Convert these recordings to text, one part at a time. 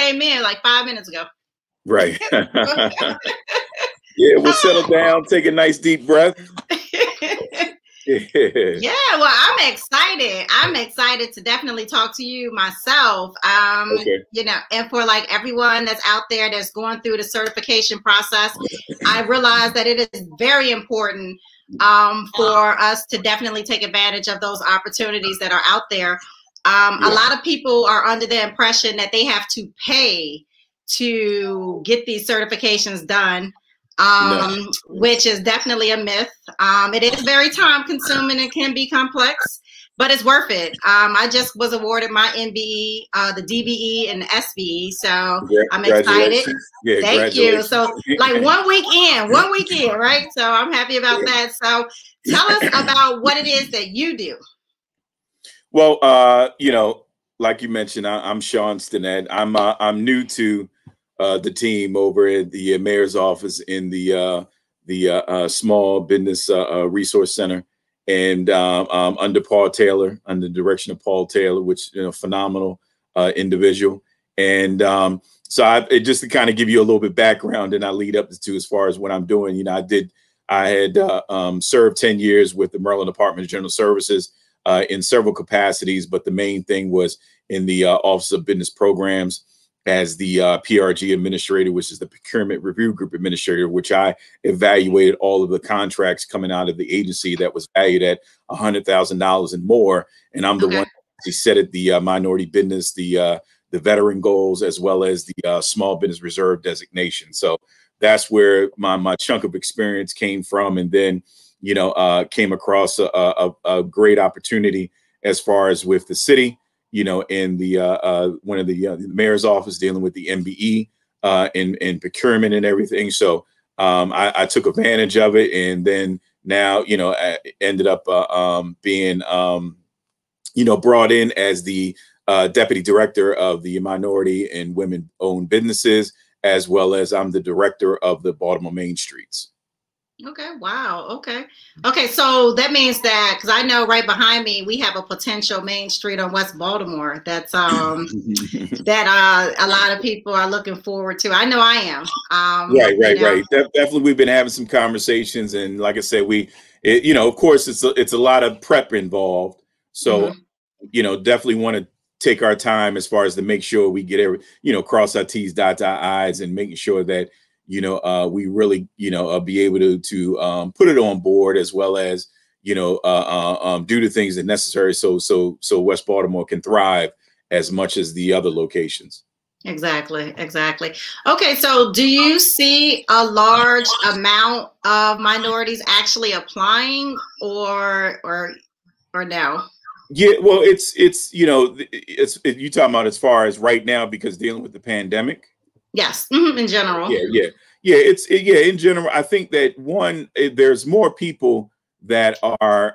came in like 5 minutes ago. Right. Yeah, we'll settle down, take a nice deep breath. Yeah, well, I'm excited. I'm excited to definitely talk to you myself. Okay. You know, and for like everyone that's out there that's going through the certification process, I realize that it is very important for us to definitely take advantage of those opportunities that are out there. A lot of people are under the impression that they have to pay to get these certifications done. Which is definitely a myth. It is very time consuming and can be complex, but it's worth it. I just was awarded my MBE, the DBE and the SBE, so I'm excited. Yeah, thank you. So like 1 week in, right? So I'm happy about that. So tell us about what it is that you do. Well, you know, like you mentioned, I'm Sean Stinnett. I'm new to the team over at the mayor's office in the Small Business Resource Center, and under Paul Taylor, under the direction of Paul Taylor, which, you know, phenomenal individual. And so just to kind of give you a little bit background, and I lead up to as far as what I'm doing. You know, I had served 10 years with the Maryland Department of General Services in several capacities, but the main thing was in the Office of Business Programs as the PRG administrator, which is the Procurement Review Group administrator, which I evaluated all of the contracts coming out of the agency that was valued at $100,000 and more. And I'm the one who set it the minority business, the veteran goals, as well as the small business reserve designation. So that's where my chunk of experience came from. And then, you know, came across a great opportunity as far as with the city, you know, in the one of the mayor's office dealing with the MBE in procurement and everything. So I took advantage of it, and then now, you know, I ended up being, you know, brought in as the deputy director of the minority and women-owned businesses, as well as I'm the director of the Baltimore Main Streets. Okay. Wow. Okay. Okay. So that means that, because I know right behind me we have a potential main street on West Baltimore. That's that a lot of people are looking forward to. I know I am. Right. Definitely, we've been having some conversations, and like I said, you know, of course, it's a lot of prep involved. So, you know, definitely want to take our time as far as to make sure we get you know, cross our T's, dot our I's, and making sure that, you know, we really, you know, be able to put it on board, as well as, you know, do the things that necessary so West Baltimore can thrive as much as the other locations. Exactly. Okay, so do you see a large amount of minorities actually applying, or no? Yeah, well, it's you know, you talking about as far as right now, because dealing with the pandemic. Yes, in general. Yeah. In general, I think that there's more people that are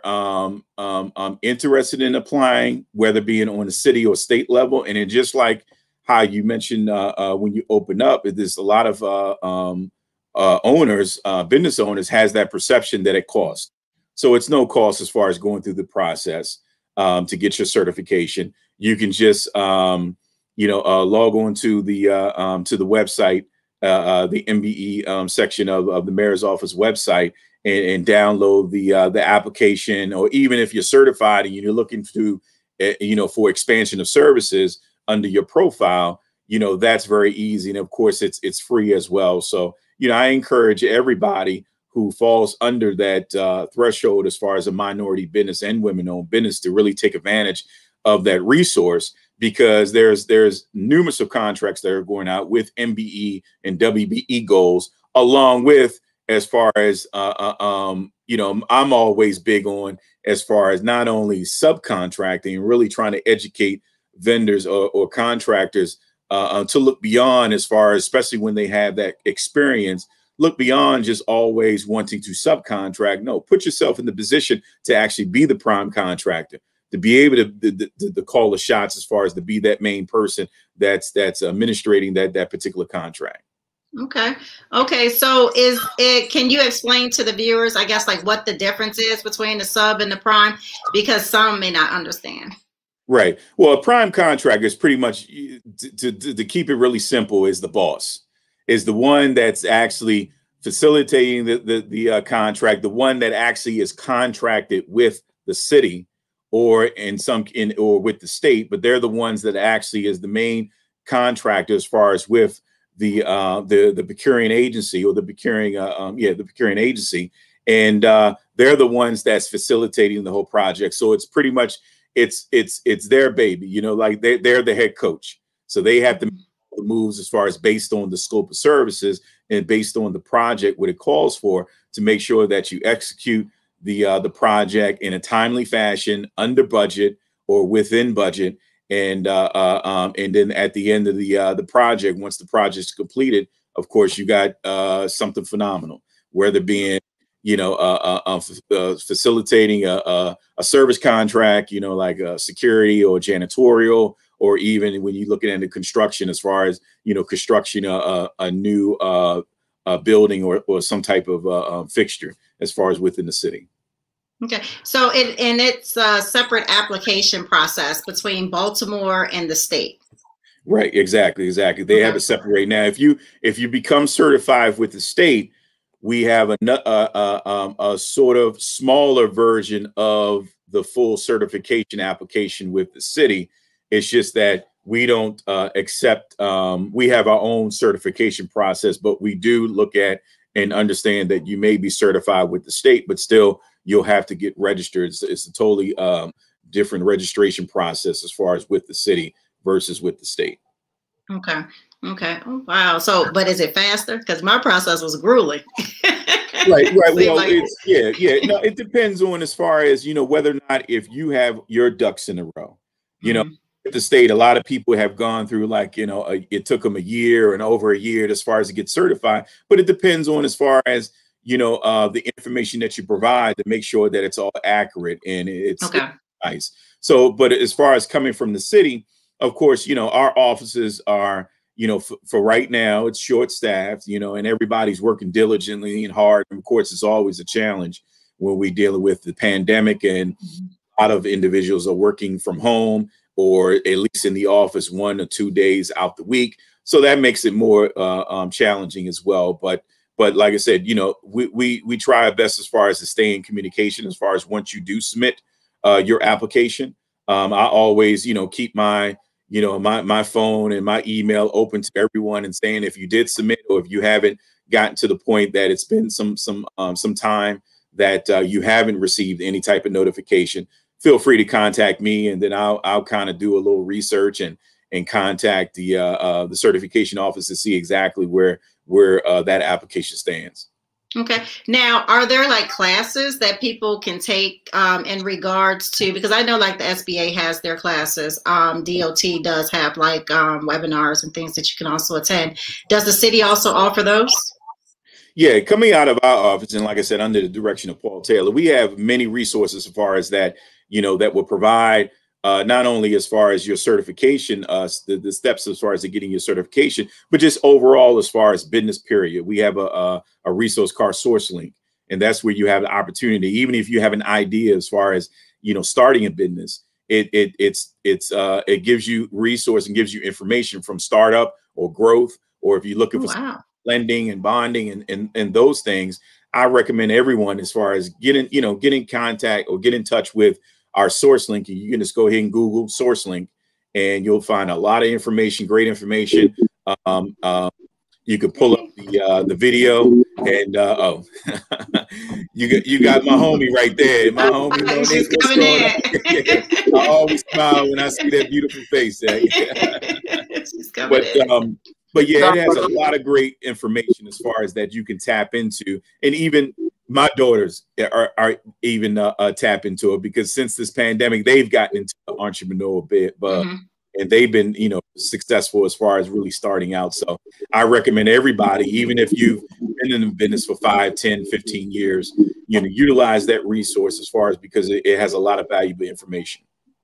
interested in applying, whether being on the city or state level. And it just like how you mentioned when you open up, there's a lot of owners, business owners, has that perception that it costs. So it's no cost as far as going through the process to get your certification. You can just you know, log on to the website, the MBE section of the mayor's office website, and download the application. Or even if you're certified and you're looking to, you know, for expansion of services under your profile, you know, that's very easy. And of course, it's free as well. So, you know, I encourage everybody who falls under that threshold as far as a minority business and women-owned business to really take advantage of that resource, because there's numerous of contracts that are going out with MBE and WBE goals, along with, as far as you know, I'm always big on as far as not only subcontracting, really trying to educate vendors or contractors to look beyond, as far as, especially when they have that experience, look beyond just always wanting to subcontract. No, put yourself in the position to actually be the prime contractor, to be able to call the shots, as far as to be that main person that's administrating that particular contract. Okay. So can you explain to the viewers, I guess, like what the difference is between the sub and the prime, because some may not understand? Right. Well, a prime contractor is pretty much, to keep it really simple, is the boss, is the one that's actually facilitating the contract, the one that actually is contracted with the city or or with the state, but they're the ones that actually is the main contractor as far as with the procuring agency, or the procuring agency, and they're the ones that's facilitating the whole project. So it's pretty much, it's their baby, like they're the head coach. So they have to make the moves as far as based on the scope of services and based on the project, what it calls for, to make sure that you execute the project in a timely fashion, under budget or within budget. And then at the end of the project, once the project's completed, of course, you got something phenomenal, whether being facilitating a service contract, like security or janitorial, or even when you're looking at the construction, as far as, construction a new building or some type of fixture, as far as within the city. Okay, so it's a separate application process between Baltimore and the state. Right, exactly. They have it separate. Now, if you become certified with the state, we have a sort of smaller version of the full certification application with the city. It's just that we don't accept, we have our own certification process, but we do look at and understand that you may be certified with the state, but still you'll have to get registered. It's a totally different registration process as far as with the city versus with the state. Okay. Oh, wow. So, but is it faster? Because my process was grueling. Right. Well, No, it depends on, as far as, whether or not, if you have your ducks in a row, at the state, a lot of people have gone through, like, it took them a year and over a year as far as to get certified. But it depends on, as far as, the information that you provide to make sure that it's all accurate and it's nice. So, but as far as coming from the city, of course, our offices are, for right now, it's short staffed, and everybody's working diligently and hard. And of course, it's always a challenge when we're dealing with the pandemic, and a lot of individuals are working from home, or at least in the office 1 or 2 days out the week. So that makes it more challenging as well. But like I said, we try our best as far as to stay in communication, as far as once you do submit your application. I always, keep my phone and my email open to everyone, and saying, if you did submit, or if you haven't gotten to the point that it's been some time that you haven't received any type of notification, feel free to contact me, and then I'll kind of do a little research and contact the certification office to see exactly where that application stands. Okay. Now, are there like classes that people can take in regards to, because I know like the SBA has their classes, DOT does have like webinars and things that you can also attend. Does the city also offer those? Yeah, coming out of our office, and like I said, under the direction of Paul Taylor, we have many resources as far as that, that will provide not only as far as your certification, the steps as far as getting your certification, but just overall as far as business period. We have a resource called Source Link, and that's where you have the opportunity, even if you have an idea as far as, starting a business, it gives you resource and gives you information from startup or growth, or if you're looking for lending and bonding and those things. I recommend everyone, as far as get in contact or get in touch with our Source Link. You can just go ahead and Google Source Link, and you'll find a lot of information, great information. You can pull up the video, and you got my homie right there. My homie Monique. What's going on? I always smile when I see that beautiful face. But yeah, it has a lot of great information as far as that you can tap into, and even my daughters are even tap into it, because since this pandemic, they've gotten into the entrepreneurial bit, and they've been, successful as far as really starting out. So I recommend everybody, even if you've been in the business for 5, 10, 15 years, utilize that resource, as far as, because it has a lot of valuable information.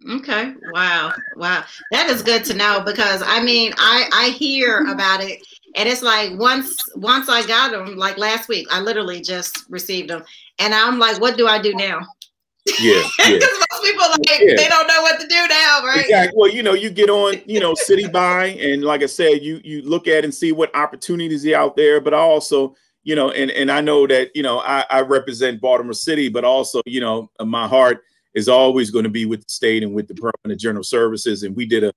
Okay. Wow. That is good to know, because I mean, I hear about it, and it's like once I got them, like last week, I literally just received them, and I'm like, what do I do now? Yeah, yeah. Because most people they don't know what to do now, right? Exactly. Well, you get on, City Buy, and like I said, you look at and see what opportunities are out there. But also, and I know that I represent Baltimore City, but also my heart is always going to be with the state and with the Department of General Services, and we did a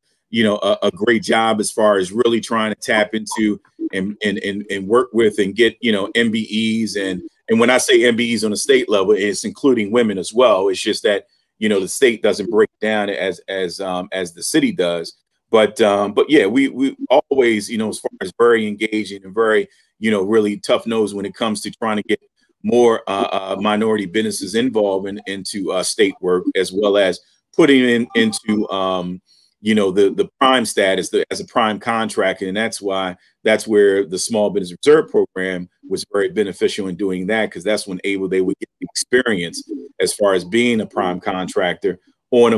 great job as far as really trying to tap into and work with and get MBEs and when I say MBEs on the state level, it's including women as well. It's just that the state doesn't break down as the city does. But yeah, we always as far as very engaging and very really tough nose when it comes to trying to get more minority businesses involved into state work, as well as putting into the prime status as a prime contractor. And that's where the Small Business Reserve Program was very beneficial in doing that, because that's when they would get the experience as far as being a prime contractor on a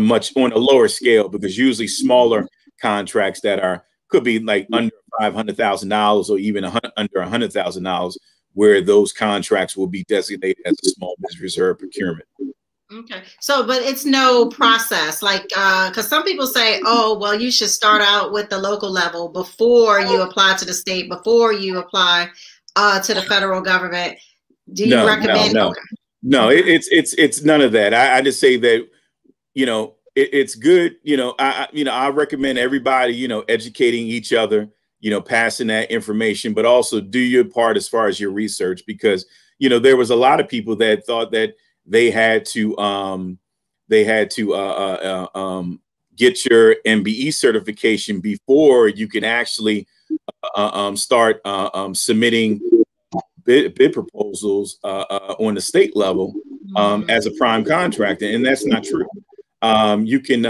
lower scale, because usually smaller contracts that could be like under $500,000 or even under $100,000, where those contracts will be designated as a Small Business Reserve procurement. Okay. So, but it's no process, because some people say, oh, well, you should start out with the local level before you apply to the state, before you apply to the federal government. Do you recommend? No, okay. No, it's none of that. I just say that, it's good. I recommend everybody, educating each other, passing that information, but also do your part as far as your research, because, there was a lot of people that thought that they had to get your MBE certification before you can actually start submitting bid proposals on the state level as a prime contractor, and that's not true. You can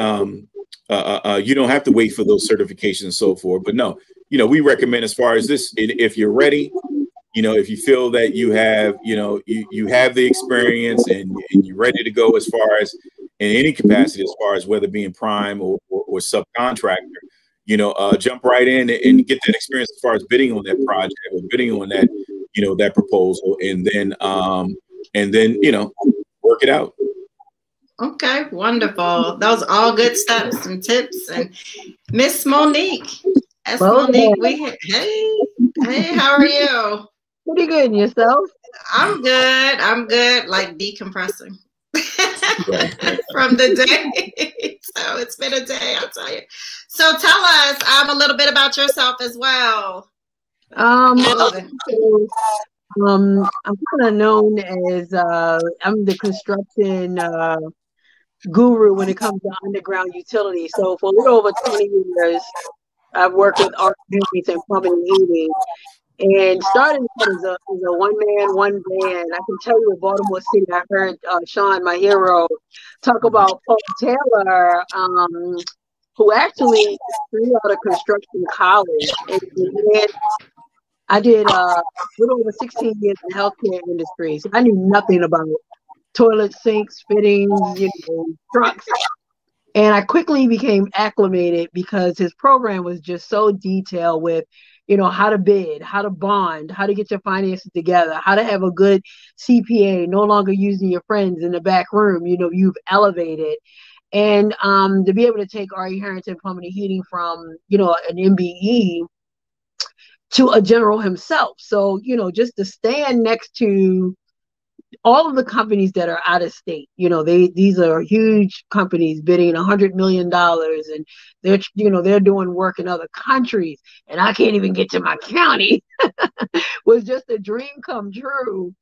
you don't have to wait for those certifications and so forth. But no, we recommend, as far as this, if you're ready, if you feel that you have, you have the experience and you're ready to go as far as in any capacity, as far as whether being prime or subcontractor, jump right in and get that experience as far as bidding on that project or bidding on that, that proposal, and then work it out. Okay, wonderful. Those are all good steps and tips. And Miss Monique, Monique, hey, how are you? Pretty good. And yourself? I'm good. Like decompressing from the day. So it's been a day, I'll tell you. So tell us a little bit about yourself as well. I'm kind of known as I'm the construction guru when it comes to underground utilities. So for a little over 20 years, I've worked with Harrington plumbing and heating. And starting as a one-man, one-band. I can tell you in Baltimore City, I heard Sean, my hero, talk about Paul Taylor, who actually threw out of construction college. And I did a little over 16 years in the healthcare industry. So I knew nothing about toilet sinks, fittings, trucks. And I quickly became acclimated because his program was just so detailed with how to bid, how to bond, how to get your finances together, how to have a good CPA, no longer using your friends in the back room. You've elevated. And to be able to take R.E. Harrington Plumbing and Heating from, an MBE to a general himself. So, just to stand next to all of the companies that are out of state, these are huge companies bidding $100 million, and they're doing work in other countries, and I can't even get to my county. Was just a dream come true.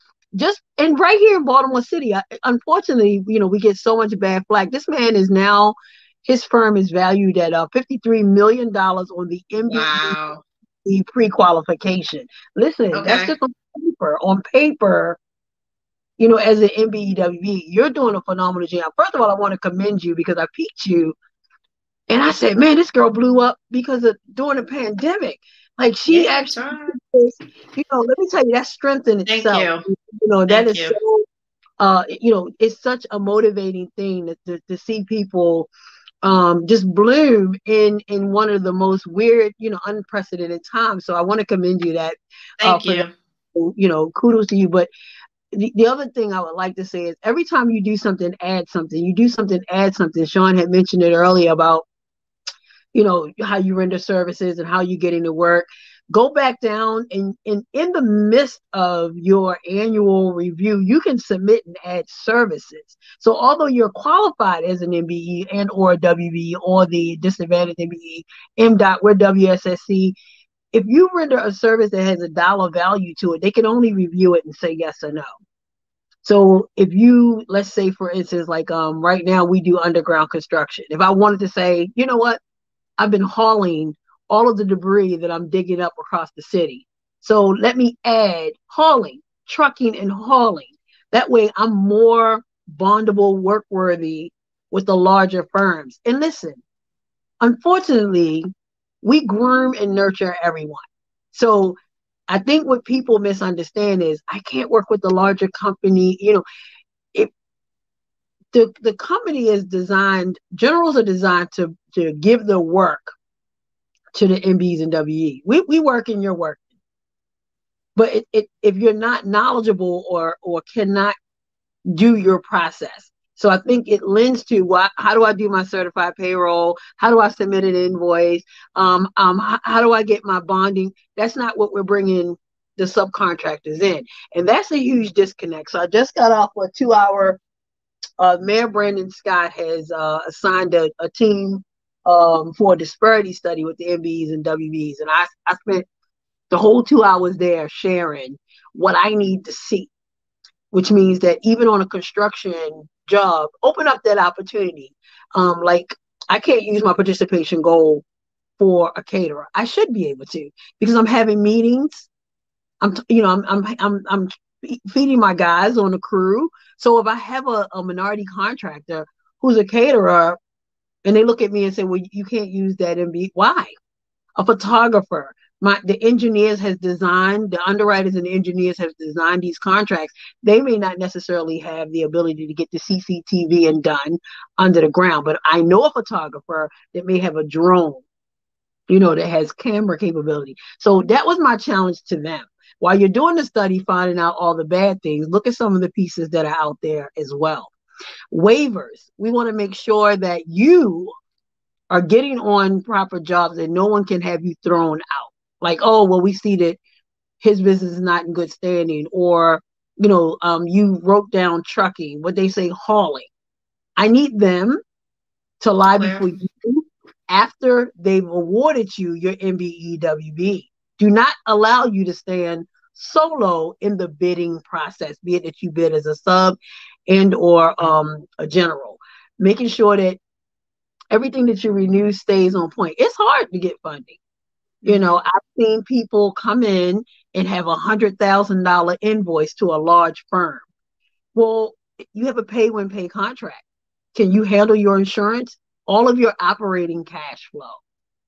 And right here in Baltimore City, unfortunately, we get so much bad flack. This man is now, his firm is valued at $53 million on the MBE pre-qualification. Listen, okay. That's just on paper. On paper, as an MBEWB, you're doing a phenomenal job. First of all, I want to commend you because I piqued you. And I said, man, this girl blew up because of during the pandemic. Like she actually, let me tell you, that's strength in itself. Thank you. That is so, it's such a motivating thing to see people just bloom in one of the most weird, unprecedented times. So I want to commend you that. Thank you. Kudos to you. But the other thing I would like to say is every time you do something, add something. You do something, add something. Sean had mentioned it earlier about, how you render services and how you're getting to work. Go back down and in the midst of your annual review, you can submit and add services. So although you're qualified as an MBE and or a WBE or the disadvantaged MBE, MDOT, we're WSSC. If you render a service that has a dollar value to it, they can only review it and say yes or no. So if you, let's say for instance, like right now we do underground construction. If I wanted to say, you know what, I've been hauling all of the debris that I'm digging up across the city. So let me add hauling, trucking and hauling. That way I'm more bondable, work worthy with the larger firms. And listen, unfortunately, we groom and nurture everyone. So I think what people misunderstand is I can't work with the larger company. If the company is designed, generals are designed to give the work to the MBs and WE. We work and you're working. But if you're not knowledgeable or cannot do your process. So I think it lends to how do I do my certified payroll? How do I submit an invoice? How do I get my bonding? That's not what we're bringing the subcontractors in. And that's a huge disconnect. So I just got off a 2-hour, Mayor Brandon Scott has assigned a team for a disparity study with the MBs and WBs. And I spent the whole 2 hours there sharing what I need to see, which means that even on a construction job, open up that opportunity. Like I can't use my participation goal for a caterer. I should be able to, because I'm having meetings. I'm feeding my guys on the crew. So if I have a minority contractor who's a caterer and they look at me and say, well, you can't use that MB. Why? A photographer. The engineers has designed, the underwriters and the engineers have designed these contracts. They may not necessarily have the ability to get the CCTV and done under the ground, but I know a photographer that may have a drone, that has camera capability. So that was my challenge to them. While you're doing the study, finding out all the bad things, look at some of the pieces that are out there as well. Waivers. We want to make sure that you are getting on proper jobs and no one can have you thrown out. Like, oh, well, we see that his business is not in good standing, or, you wrote down trucking, what they say, hauling. I need them to lie before you after they've awarded you your MBE WB. Do not allow you to stand solo in the bidding process, be it that you bid as a sub and or a general, making sure that everything that you renew stays on point. It's hard to get funding. I've seen people come in and have $100,000 invoice to a large firm. Well, you have a pay-when-pay contract. Can you handle your insurance? All of your operating cash flow.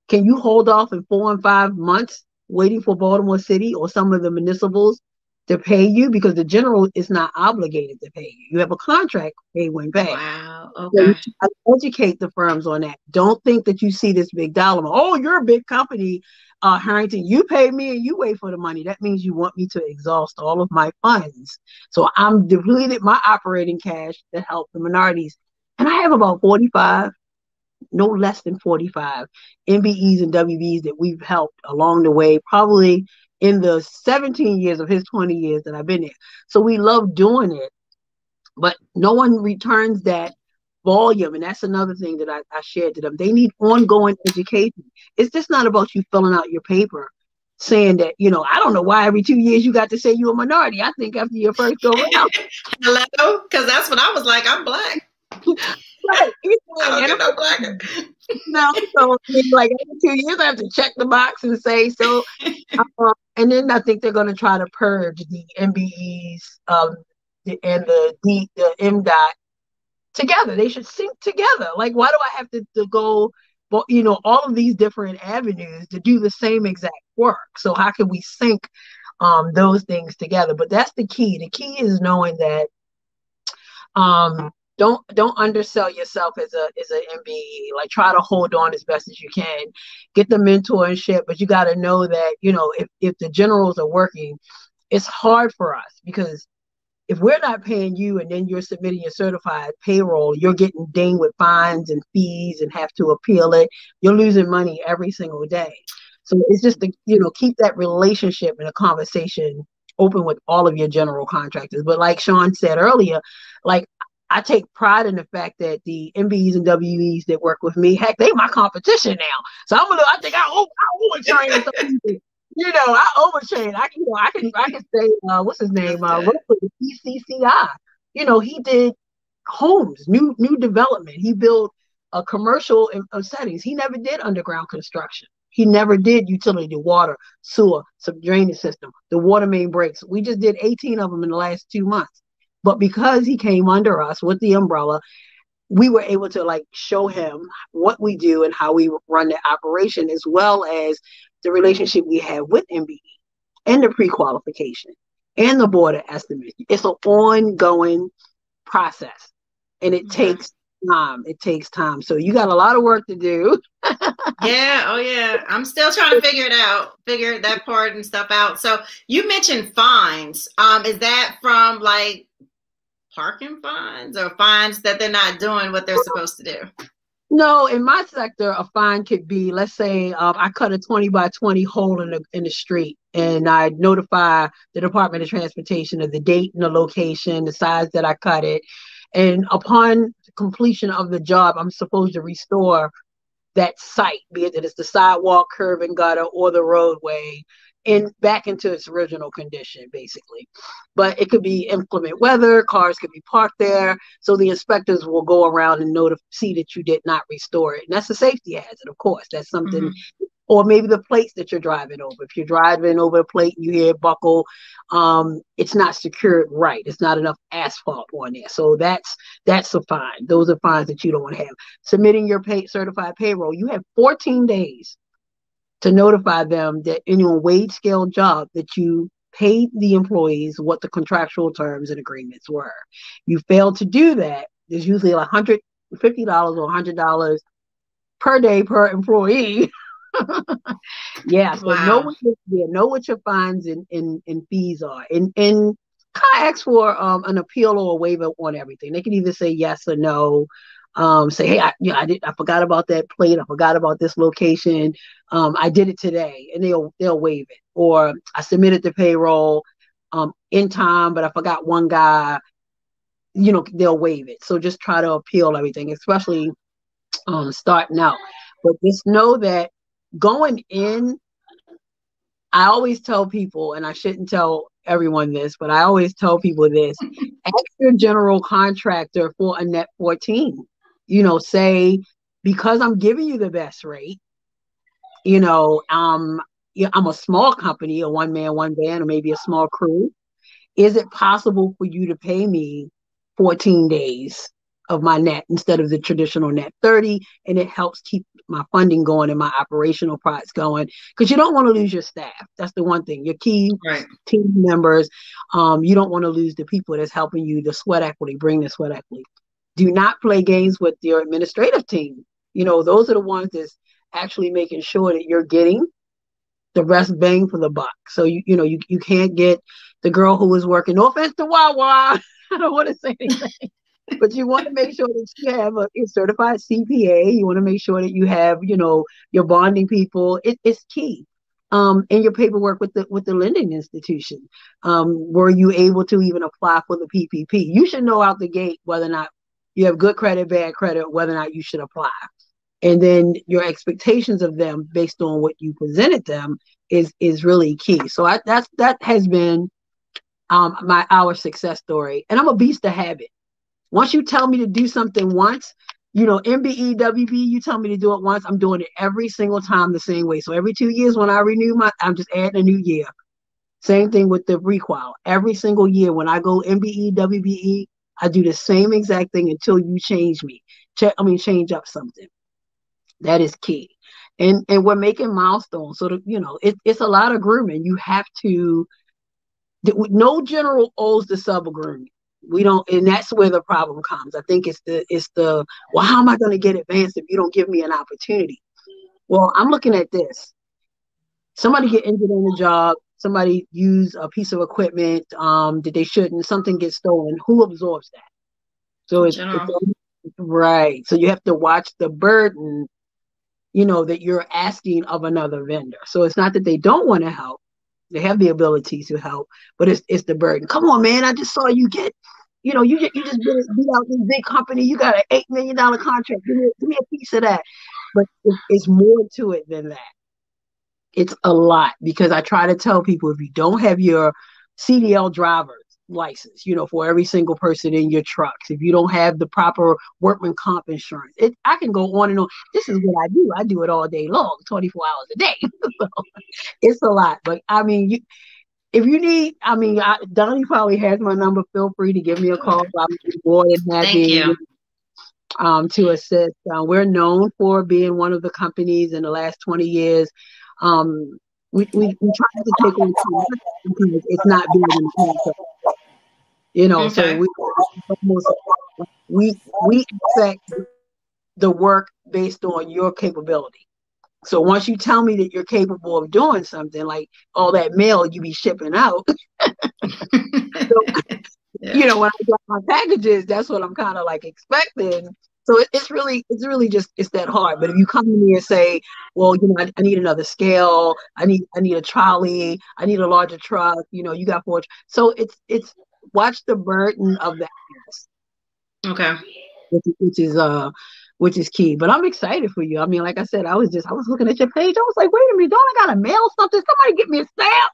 Can you hold off in 4 and 5 months waiting for Baltimore City or some of the municipals to pay you? Because the general is not obligated to pay you. You have a contract, pay when pay. Wow. Okay. So educate the firms on that. Don't think that you see this big dollar. Oh, you're a big company, Harrington. You pay me and you wait for the money. That means you want me to exhaust all of my funds. So I'm depleted my operating cash to help the minorities. And I have about 45, no less than 45 MBEs and WBs that we've helped along the way, probably in the 17 years of his 20 years that I've been there. So we love doing it, but no one returns that volume. And that's another thing that I shared to them. They need ongoing education. It's just not about you filling out your paper saying that, I don't know why every 2 years you got to say you're a minority. I think after your first go around. Hello? Because that's what I was like. I'm Black. Right. I don't get no Blacker. So like every 2 years I have to check the box and say so. And then I think they're going to try to purge the MBEs and the MDOT together. They should sync together. Like, why do I have to go, all of these different avenues to do the same exact work? So how can we sync those things together? But that's the key. The key is knowing that don't undersell yourself as an MBE. Like, try to hold on as best as you can. Get the mentorship, but you got to know that if the generals are working, it's hard for us because if we're not paying you and then you're submitting your certified payroll, you're getting dinged with fines and fees and have to appeal it. You're losing money every single day. So it's just to, keep that relationship and a conversation open with all of your general contractors. But like Sean said earlier, like I take pride in the fact that the MBEs and WEs that work with me, heck, they my competition now. So I think I overtrain some people. I overtrain. I can say what's his name? The PCCI. He did homes, new development. He built a commercial settings. He never did underground construction. He never did utility, water, sewer, some drainage system, the water main breaks. We just did 18 of them in the last 2 months. But because he came under us with the umbrella, we were able to show him what we do and how we run the operation, as well as the relationship we have with MBE and the pre-qualification and the board of estimates. It's an ongoing process, and it takes time. It takes time. So you got a lot of work to do. Yeah. Oh yeah. I'm still trying to figure that part and stuff out. So you mentioned fines. Is that from parking fines or fines that they're not doing what they're supposed to do? No, in my sector, a fine could be, let's say, I cut a 20 by 20 hole in the street, and I notify the Department of Transportation of the date and the location, the size that I cut it. And upon completion of the job, I'm supposed to restore that site, be it that it's the sidewalk, curb and gutter, or the roadway, back into its original condition, basically. But it could be inclement weather, cars could be parked there, so the inspectors will go around and see that you did not restore it. And that's a safety hazard, of course. That's something, or maybe the plates that you're driving over. If you're driving over a plate and you hear it buckle, it's not secured right. It's not enough asphalt on there. So that's a fine. Those are fines that you don't want to have. Submitting your certified payroll, you have 14 days to notify them that in your wage scale job that you paid the employees what the contractual terms and agreements were. You fail to do that, there's usually $150 or $100 per day per employee. Yeah, so wow. know what your fines and fees are, and kind of ask for an appeal or a waiver on everything. They can either say yes or no. Say, hey, I forgot about that plate. I forgot about this location. I did it today, and they'll waive it. Or I submitted the payroll in time, but I forgot one guy. They'll waive it. So just try to appeal everything, especially starting out. But just know that going in, I always tell people, and I shouldn't tell everyone this, but I always tell people this: ask your general contractor for a net 14. Say, because I'm giving you the best rate, I'm a small company, a one-man, one band, or maybe a small crew. Is it possible for you to pay me 14 days of my net instead of the traditional net 30? And it helps keep my funding going and my operational parts going, because you don't want to lose your staff. That's the one thing, your key team members. You don't want to lose the people that's helping you, the sweat equity, bring the sweat equity. Do not play games with your administrative team. Those are the ones that's actually making sure that you're getting the best bang for the buck. So you can't get the girl who is working. No offense to Wawa, I don't want to say anything, but you want to make sure that you have a certified CPA. You want to make sure that you have your bonding people. It's key. And your paperwork with the lending institution. Were you able to even apply for the PPP? You should know out the gate whether or not you have good credit, bad credit, whether or not you should apply. And then your expectations of them based on what you presented them is really key. So that has been our success story. And I'm a beast of habit. Once you tell me to do something once, MBE, WB, you tell me to do it once, I'm doing it every single time the same way. So every 2 years when I renew I'm just adding a new year. Same thing with the requal. Every single year when I go MBE, WBE, I do the same exact thing until you change me. Change up something. That is key. And we're making milestones. So, it's a lot of grooming. You have to, no general owes the sub agreement. We don't, and that's where the problem comes. I think it's the, well, how am I going to get advanced if you don't give me an opportunity? Well, I'm looking at this. Somebody get injured on the job. somebody use a piece of equipment that they shouldn't, something gets stolen, who absorbs that? So it's right. So you have to watch the burden, that you're asking of another vendor. So it's not that they don't want to help. They have the ability to help, but it's the burden. Come on, man. I just saw you get, you just beat out this big company. You got an $8 million contract. Give me a piece of that. But it's more to it than that. It's a lot, because I try to tell people, if you don't have your CDL driver's license, for every single person in your trucks, if you don't have the proper workman comp insurance, I can go on and on. This is what I do. I do it all day long, 24 hours a day. So it's a lot. But I mean, if you need, Donnie probably has my number. Feel free to give me a call. I'm more than happy to assist. We're known for being one of the companies in the last 20 years. We try to take on because it's not big in the okay. So we expect the work based on your capability. So once you tell me that you're capable of doing something, like all that mail you be shipping out, when I get my packages, that's what I'm kind of like expecting. So it's really just, it's that hard. But if you come to me and say, well, I need another scale, I need a trolley, I need a larger truck, you got 4. So it's watch the burden of that. Okay. Which is key. But I'm excited for you. I mean, like I said, I was looking at your page. I was like, wait a minute, don't I gotta mail something? Somebody get me a stamp.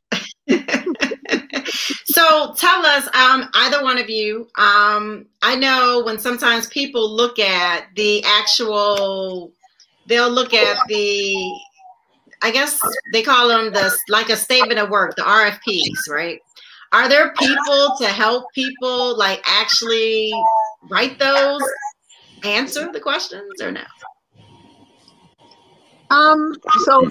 So tell us, either one of you, I know when sometimes people look at the actual, they'll look at the, I guess they call them like a statement of work, the RFPs, right? Are there people to help people like actually write those, answer the questions, or no? So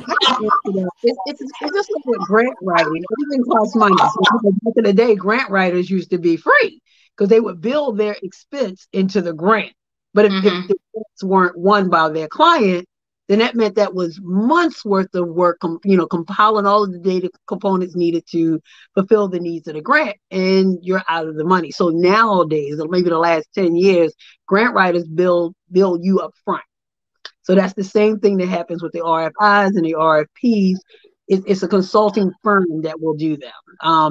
it's just like with grant writing. Everything costs money. So back in the day, grant writers used to be free because they would bill their expense into the grant. But if the grants weren't won by their client, then that meant that was months worth of work, compiling all of the data components needed to fulfill the needs of the grant, and you're out of the money. So nowadays, or maybe the last 10 years, grant writers bill you up front. So that's the same thing that happens with the RFIs and the RFPs. It's a consulting firm that will do them.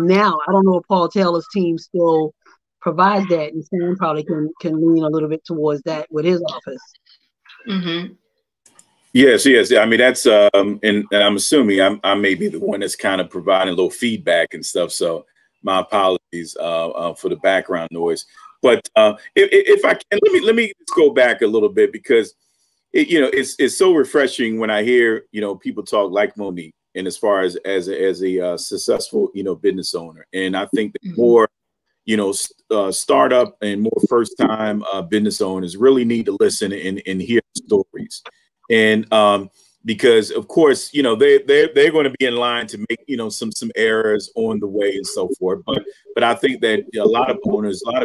Now, I don't know if Paul Taylor's team still provides that, and Sam probably can lean a little bit towards that with his office. Mm-hmm. Yes. I mean, that's and I'm assuming I may be the one that's kind of providing a little feedback and stuff. So my apologies for the background noise. But if I can, let me just go back a little bit, because it's so refreshing when I hear people talk like Monique, and as far as a successful business owner. And I think that more startup and more first time business owners really need to listen and hear stories. And because of course, they're going to be in line to make, some errors on the way and so forth. But I think that a lot of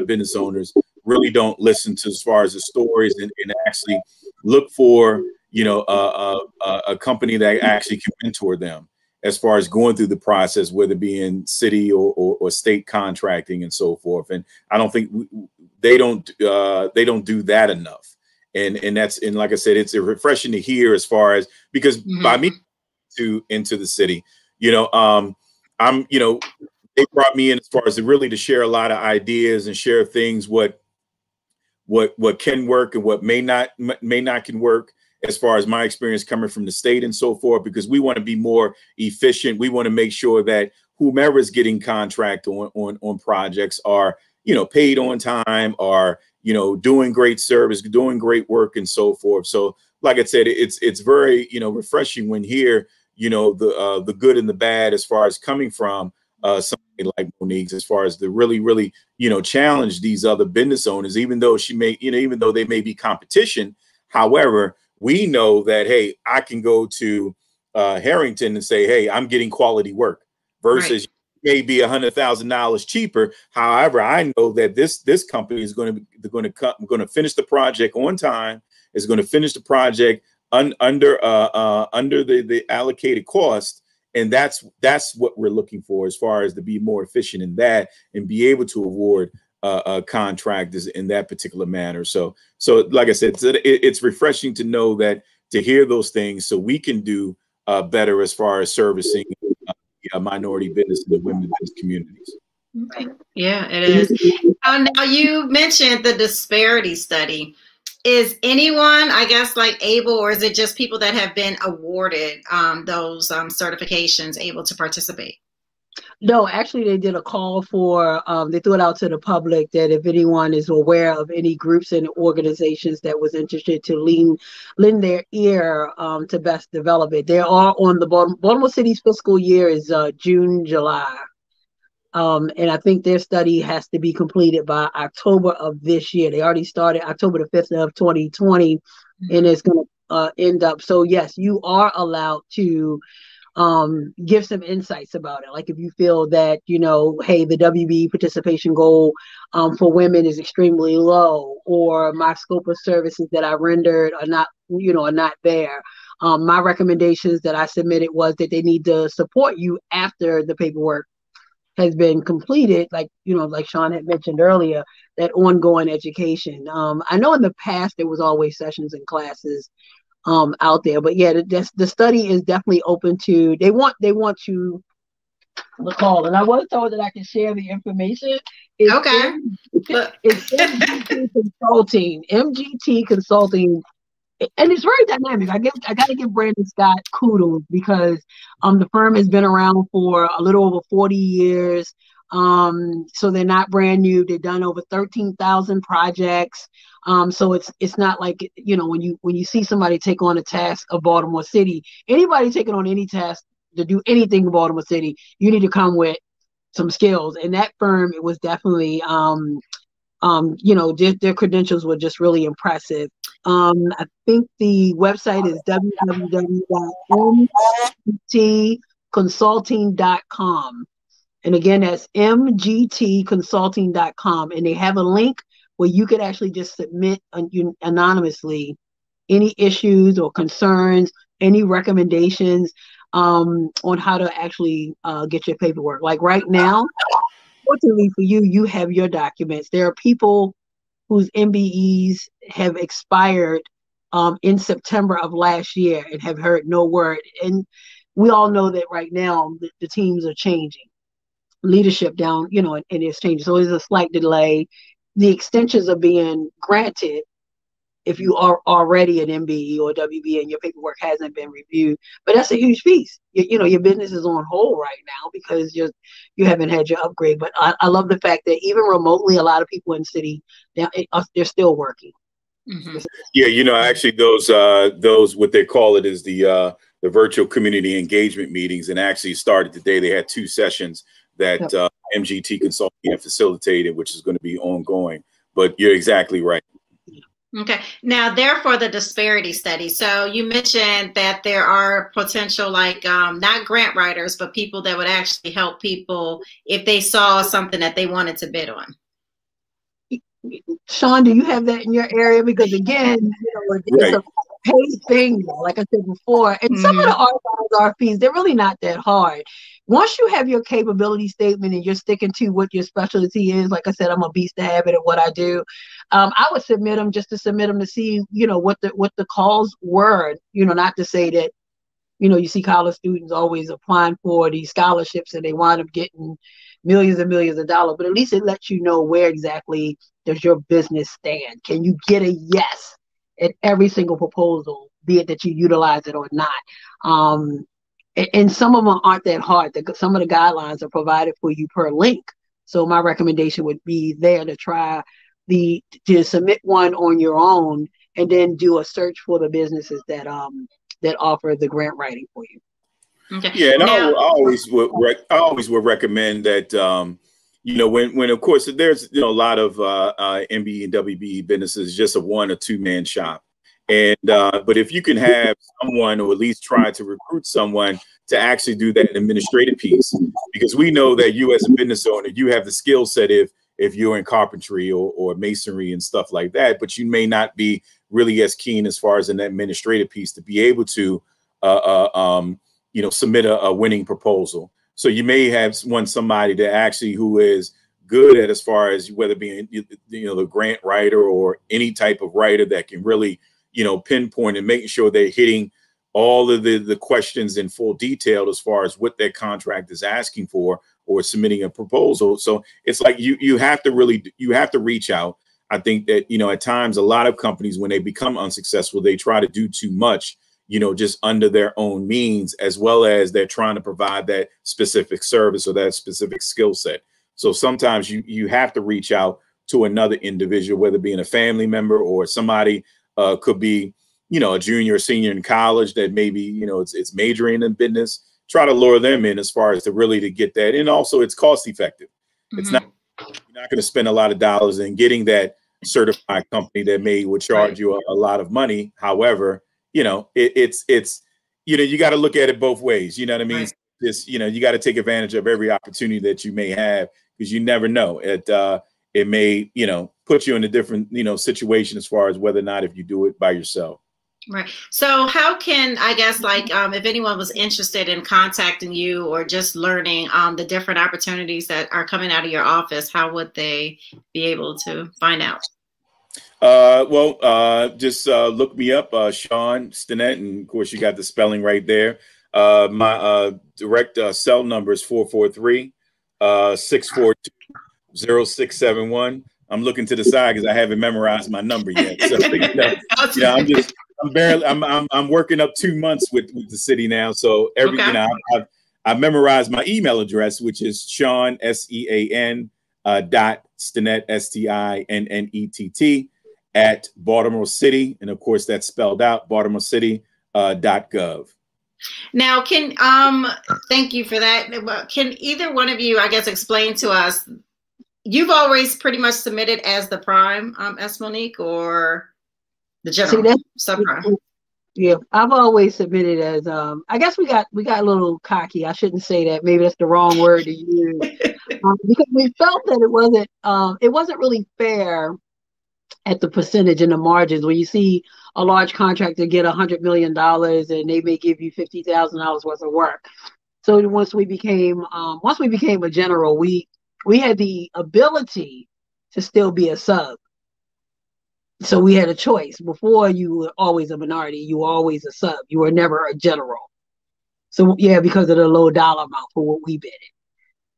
business owners really don't listen to as far as the stories and actually look for, a company that actually can mentor them as far as going through the process, whether it be in city or state contracting and so forth. And I don't think they don't do that enough. And like I said, it's refreshing to hear as far as, because by me into the city, they brought me in as far as to share a lot of ideas and share things, what can work and what may not can work, as far as my experience coming from the state and so forth, because we want to be more efficient. We want to make sure that whomever is getting contract on projects are, paid on time, are, doing great service, doing great work and so forth. So like I said, it's very, refreshing when hear, the good and the bad as far as coming from somebody like Monique, as far as to really, challenge these other business owners, even though even though they may be competition. However, we know that, hey, I can go to Harrington and say, hey, I'm getting quality work versus maybe $100,000 cheaper. However, I know that this company is going to finish the project on time. Is going to finish the project under the allocated cost, And that's what we're looking for, as far as to be more efficient in that and be able to award contractors in that particular manner. So like I said, it's refreshing to know that, to hear those things, so we can do better as far as servicing minority business and the women business communities. Okay. Yeah, it is. Now you mentioned the disparity study. Is anyone, I guess, like able, or is it just people that have been awarded those certifications able to participate? No, actually, they did a call for, they threw it out to the public that if anyone is aware of any groups and organizations that was interested to lend their ear to best develop it. They are on the Baltimore City's fiscal year is June, July. And I think their study has to be completed by October of this year. They already started October the 5th of 2020, and it's going to end up. So yes, you are allowed to give some insights about it. Like if you feel that, hey, the WB participation goal for women is extremely low, or my scope of services that I rendered are not, are not there. My recommendations that I submitted was that they need to support you after the paperwork has been completed, like Sean had mentioned earlier, that ongoing education. I know in the past there was always sessions and classes out there, but yeah, the study is definitely open to. They want you, Nicole, and I was told that I can share the information. Okay. It's MGT Consulting. MGT Consulting. And it's very dynamic. I got to give Brandon Scott kudos, because the firm has been around for a little over 40 years. So they're not brand new. They've done over 13,000 projects. So it's not like, when you see somebody take on a task of Baltimore City, anybody taking on any task to do anything in Baltimore City, you need to come with some skills. And that firm, it was definitely, their credentials were just really impressive. I think the website is www.mgtconsulting.com. And again, that's mgtconsulting.com. And they have a link where you could actually just submit anonymously any issues or concerns, any recommendations on how to actually get your paperwork. Like right now, fortunately for you, you have your documents. There are people whose MBEs have expired in September of last year and have heard no word. And we all know that right now the teams are changing. Leadership down, and it's changing. So there's a slight delay. The extensions are being granted if you are already an MBE or WB and your paperwork hasn't been reviewed. But that's a huge piece. Your business is on hold right now because you haven't had your upgrade. But I love the fact that even remotely, a lot of people in the city, they're still working. Mm-hmm. Yeah, actually those what they call it is the virtual community engagement meetings, and actually started today. They had 2 sessions that MGT Consulting have facilitated, which is going to be ongoing. But you're exactly right. Okay. Now, therefore, the disparity study. So you mentioned that there are potential, not grant writers, but people that would actually help people if they saw something that they wanted to bid on. Sean, do you have that in your area? Because again, it's a paid thing, like I said before. And some of the RFPs, they're really not that hard. Once you have your capability statement and you're sticking to what your specialty is, like I said, I'm a beast of habit at what I do. I would submit them just to submit them to see, what the calls were, not to say that, you see college students always applying for these scholarships and they wind up getting millions and millions of dollars, but at least it lets you know where exactly does your business stand. Can you get a yes at every single proposal, be it that you utilize it or not? And some of them aren't that hard. Some of the guidelines are provided for you per link. So my recommendation would be there to try to submit one on your own and then do a search for the businesses that offer the grant writing for you. Okay. Yeah, and I always would recommend that when of course there's a lot of MBE and WBE businesses, just a 1 or 2 man shop. And but if you can have someone, or at least try to recruit someone to actually do that administrative piece, because we know that you as a business owner, you have the skill set if you're in carpentry or masonry and stuff like that, but you may not be really as keen as far as an administrative piece to be able to submit a winning proposal. So you may have somebody that actually who is good at, as far as whether being, the grant writer or any type of writer that can really, pinpoint and making sure they're hitting all of the questions in full detail as far as what their contract is asking for or submitting a proposal. So it's like you have to reach out. I think that, at times a lot of companies, when they become unsuccessful, they try to do too much, just under their own means, as well as they're trying to provide that specific service or that specific skill set. So sometimes you have to reach out to another individual, whether being a family member or somebody could be, a junior or senior in college that maybe, it's majoring in business. Try to lure them in as far as to get that. And also it's cost effective. It's not, you're not going to spend a lot of dollars in getting that certified company that would charge you a lot of money. However, it's you got to look at it both ways. You know what I mean? Right. This, you got to take advantage of every opportunity that you may have, because you never know. It may, put you in a different, situation as far as whether or not if you do it by yourself. Right. So how can, I guess, if anyone was interested in contacting you or just learning the different opportunities that are coming out of your office, how would they be able to find out? Just look me up, Sean Stinnett, and of course you got the spelling right there. My direct cell number is 443-642-0671. I'm looking to the side because I haven't memorized my number yet. So I'm working up 2 months with the city now. So I've memorized my email address, which is Sean SEAN .Stinnett STINNETT at Baltimore City, and of course that's spelled out BaltimoreCity.gov. Now, thank you for that. Can either one of you, I guess, explain to us? You've always pretty much submitted as the prime, Monique, or the general subprime? Yeah, I've always submitted as. I guess we got a little cocky. I shouldn't say that. Maybe that's the wrong word to use, because we felt that it wasn't really fair at the percentage and the margins. When you see a large contractor get $100 million and they may give you $50,000 worth of work. So once we became a general, we had the ability to still be a sub. So we had a choice. Before, you were always a minority. You were always a sub. You were never a general. So yeah, because of the low dollar amount for what we bid it.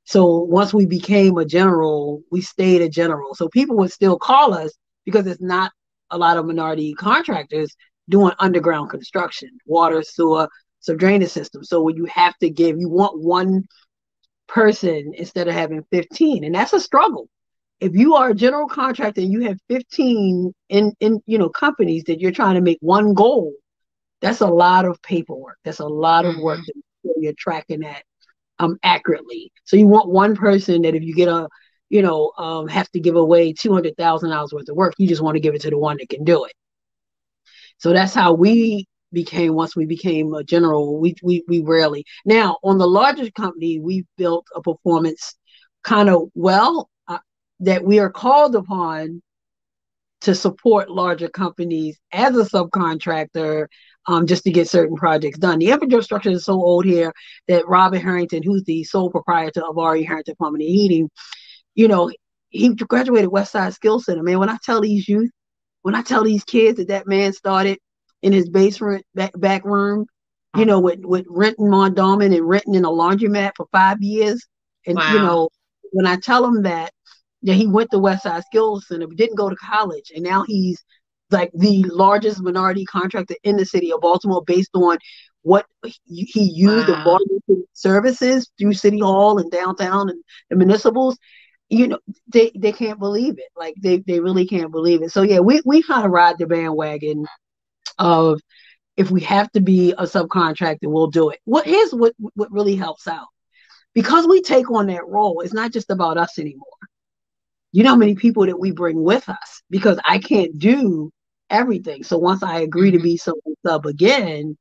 So once we became a general, we stayed a general. So people would still call us because it's not a lot of minority contractors doing underground construction, water, sewer, so drainage system. So when you want one person instead of having 15, and that's a struggle. If you are a general contractor and you have 15 in companies that you're trying to make one goal, that's a lot of paperwork. That's a lot of work that you're tracking that accurately. So you want one person that if you get have to give away $200,000 worth of work, you just want to give it to the one that can do it. So that's how we became. Once we became a general, we rarely. Now on the largest company, we built a performance kind of that we are called upon to support larger companies as a subcontractor, just to get certain projects done. The infrastructure is so old here that Robert Harrington, who's the sole proprietor of RE Harrington Plumbing and Heating, he graduated Westside Skill Center. Man, when I tell these kids that man started in his basement back room, with renting Mondawmin and renting in a laundromat for 5 years. And, when I tell them that he went to Westside Skill Center, but didn't go to college. And now he's like the largest minority contractor in the city of Baltimore based on what he used of Baltimore services through City Hall and downtown and the municipals. They can't believe it. Like they really can't believe it. So yeah, we kind of ride the bandwagon of, if we have to be a subcontractor, we'll do it. Here's what really helps out. Because we take on that role, it's not just about us anymore. You know how many people that we bring with us, because I can't do everything. So once I agree to be sub again,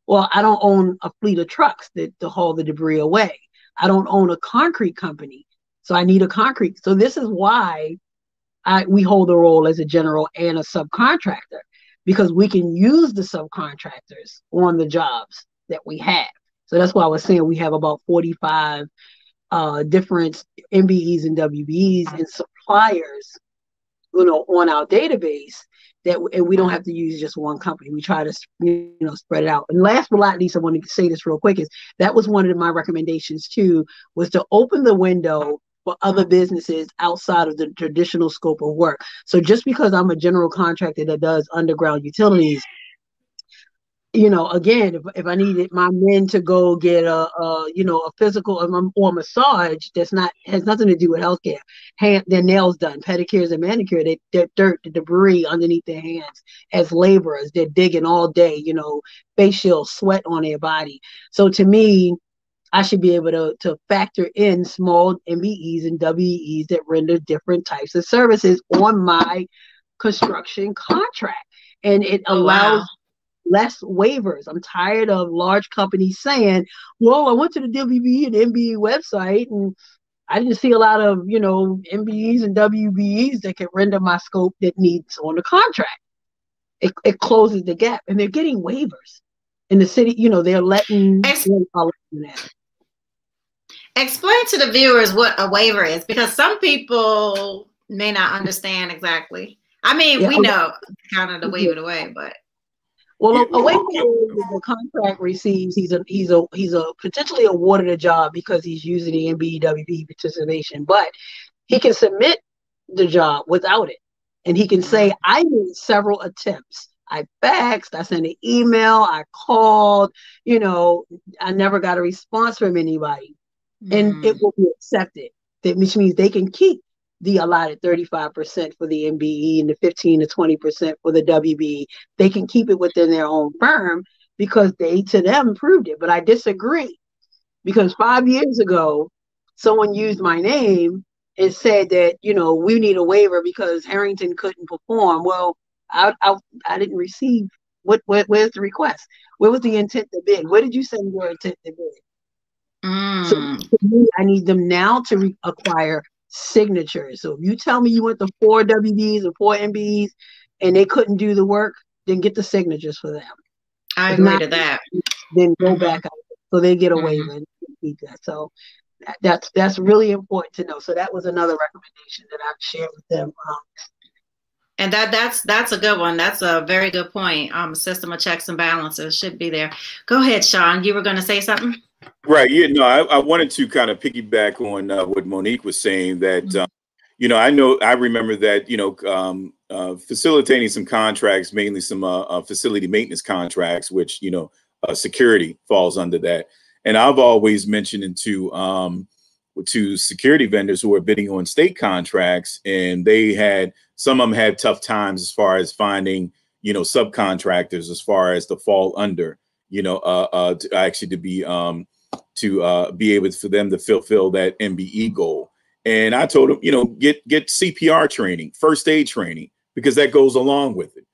well, I don't own a fleet of trucks to haul the debris away. I don't own a concrete company. So I need a concrete. So this is why we hold a role as a general and a subcontractor, because we can use the subcontractors on the jobs that we have. So that's why I was saying we have about 45 different MBEs and WBEs and suppliers, on our database, and we don't have to use just one company. We try to, spread it out. And last but not least, I want to say this real quick, is that was one of my recommendations too, was to open the window for other businesses outside of the traditional scope of work. So just because I'm a general contractor that does underground utilities, again, if I needed my men to go get a physical or massage has nothing to do with healthcare, their nails done, pedicures and manicure, they're dirt, the debris underneath their hands as laborers, they're digging all day, facial sweat on their body. So to me, I should be able to factor in small MBEs and WEs that render different types of services on my construction contract, and it allows less waivers. I'm tired of large companies saying, well, I went to the WBE and MBE website and I didn't see a lot of, MBEs and WBEs that can render my scope that needs on the contract. It closes the gap, and they're getting waivers in the city. They're letting that. Explain to the viewers what a waiver is, because some people may not understand exactly. I mean, we know kind of the waiver away, but. Well, a waiver is the contract receives. He's a potentially awarded a job because he's using the MBE WBE participation, but he can submit the job without it, and he can say, "I made several attempts. I faxed, I sent an email, I called. I never got a response from anybody," and it will be accepted. Which means they can keep the allotted 35% for the MBE and the 15 to 20% for the WBE. They can keep it within their own firm because they, to them, proved it. But I disagree, because 5 years ago, someone used my name and said that, we need a waiver because Harrington couldn't perform. Well, I didn't receive, where's the request? Where was the intent to bid? Where did you send your intent to bid? So to me, I need them now to acquire signatures. So if you tell me you went to 4 WBs or 4 MBEs and they couldn't do the work, then get the signatures for them. I agree to that. Then go back out. So they get a waiver and keep that. So that's really important to know. So that was another recommendation that I've shared with them. And that's a good one. That's a very good point. System of checks and balances should be there. Go ahead, Sean. You were going to say something? Right. Yeah. No, I wanted to kind of piggyback on what Monique was saying, that, I remember that, facilitating some contracts, mainly some facility maintenance contracts, which, security falls under that. And I've always mentioned to security vendors who are bidding on state contracts, and some of them had tough times as far as finding, subcontractors as far as to fall under, to be able for them to fulfill that MBE goal. And I told them, get CPR training, first aid training, because that goes along with it.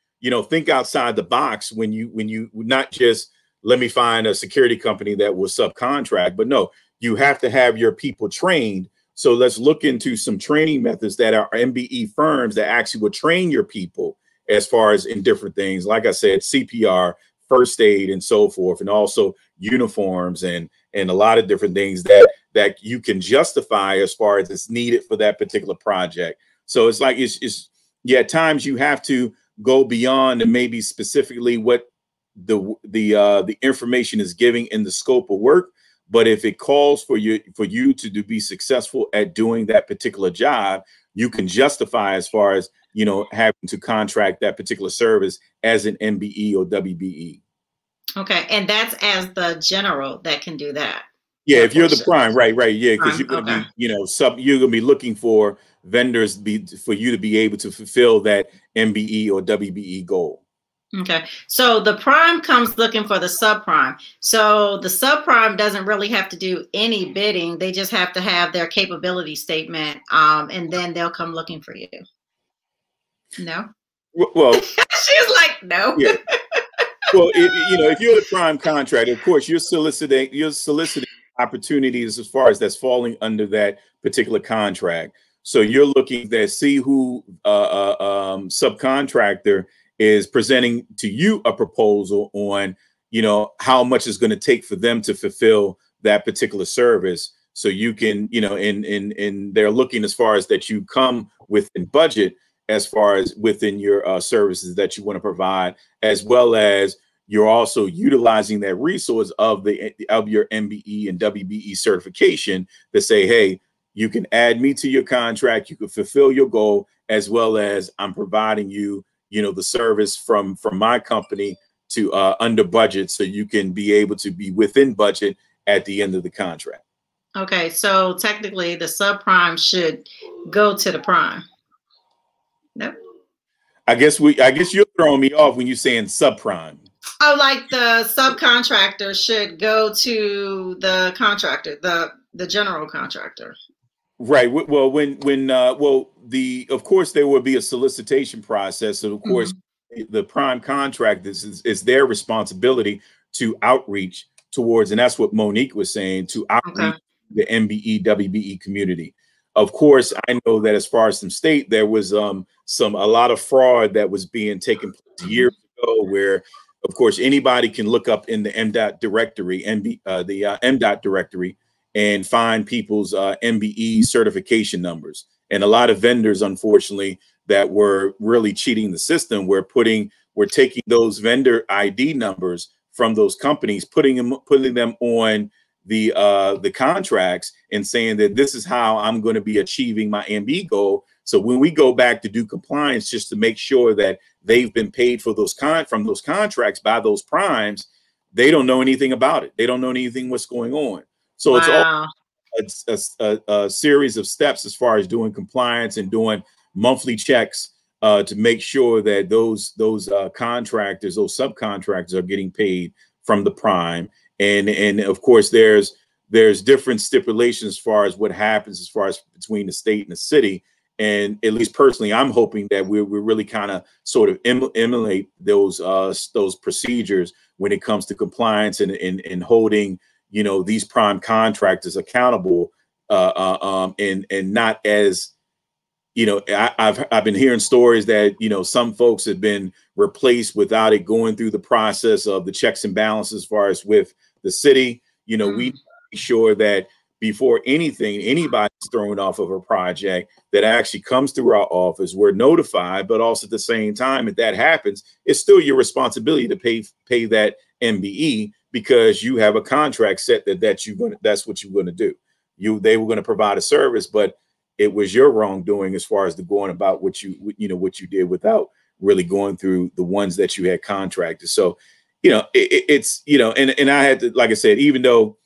Think outside the box when you not just let me find a security company that will subcontract, but no, you have to have your people trained. So let's look into some training methods that are MBE firms that actually will train your people as far as in different things. Like I said, CPR, first aid, and so forth, and also uniforms and a lot of different things that you can justify as far as it's needed for that particular project. So it's like at times you have to go beyond and maybe specifically what the information is giving in the scope of work. But if it calls for you to be successful at doing that particular job, you can justify as far as, having to contract that particular service as an MBE or WBE. Okay. And that's as the general that can do that. Yeah. If you're the prime, right. Yeah. Because you're going to be, you're going to be looking for vendors for you to be able to fulfill that MBE or WBE goal. Okay. So the prime comes looking for the subprime. So the subprime doesn't really have to do any bidding. They just have to have their capability statement. And then they'll come looking for you. No. Well, she's like, no. Yeah. Well, if you're the prime contractor, of course, you're soliciting opportunities as far as that's falling under that particular contract. So you're looking to see who subcontractor is presenting to you a proposal on, you know, how much it's going to take for them to fulfill that particular service. So you can, you know, and they're looking as far as that you come within budget, as far as within your services that you want to provide, as well as you're also utilizing that resource of your MBE and WBE certification to say, hey, you can add me to your contract, you can fulfill your goal, as well as I'm providing you, you know, the service from my company to under budget, so you can be able to be within budget at the end of the contract. Okay, so technically the subprime should go to the prime. Nope. I guess you're throwing me off when you're saying subprime. Oh, like the subcontractor should go to the contractor, the general contractor. Right. Well, of course there will be a solicitation process. So of course the prime contract is their responsibility to outreach towards, and that's what Monique was saying, to outreach the MBE, WBE community. Of course, I know that as far as some state, there was a lot of fraud that was being taken place years ago, where of course anybody can look up in the MDOT directory, MDOT directory, and find people's MBE certification numbers. And a lot of vendors, unfortunately, that were really cheating the system, were taking those vendor ID numbers from those companies, putting them on the contracts and saying that this is how I'm going to be achieving my MBE goal. So when we go back to do compliance, just to make sure that they've been paid for from those contracts by those primes, they don't know anything about it. They don't know anything what's going on. So it's all a series of steps as far as doing compliance and doing monthly checks to make sure that those contractors, those subcontractors, are getting paid from the prime. And of course, there's different stipulations as far as what happens as far as between the state and the city. And at least personally, I'm hoping that we're really kind of sort of emulate those procedures when it comes to compliance and holding, you know, these prime contractors accountable, and not as, you know, I've been hearing stories that, you know, some folks have been replaced without it going through the process of the checks and balances as far as with the city. You know, we make sure that before anybody's thrown off of a project that actually comes through our office, we're notified, but also at the same time, if that happens, it's still your responsibility to pay that MBE, because you have a contract set that's what you're going to do. They were going to provide a service, but it was your wrongdoing as far as the going about what you did without really going through the ones that you had contracted. So, you know, it's, you know, and I had to, like I said, even though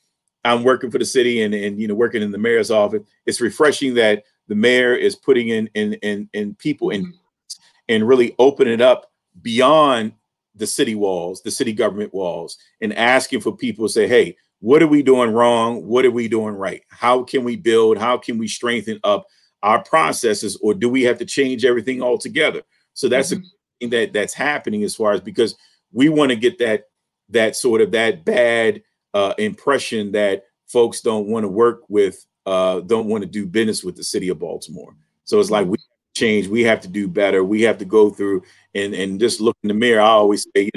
I'm working for the city and you know, working in the mayor's office, it's refreshing that the mayor is putting in people and really opening it up beyond the city walls, the city government walls, and asking for people to say, hey, what are we doing wrong? What are we doing right? How can we build? How can we strengthen up our processes? Or do we have to change everything altogether? So that's a thing that's happening, as far as, because we want to get that sort of that bad impression that folks don't want to work with, don't want to do business with the city of Baltimore. So it's like, we change, we have to do better. We have to go through and just look in the mirror. I always say,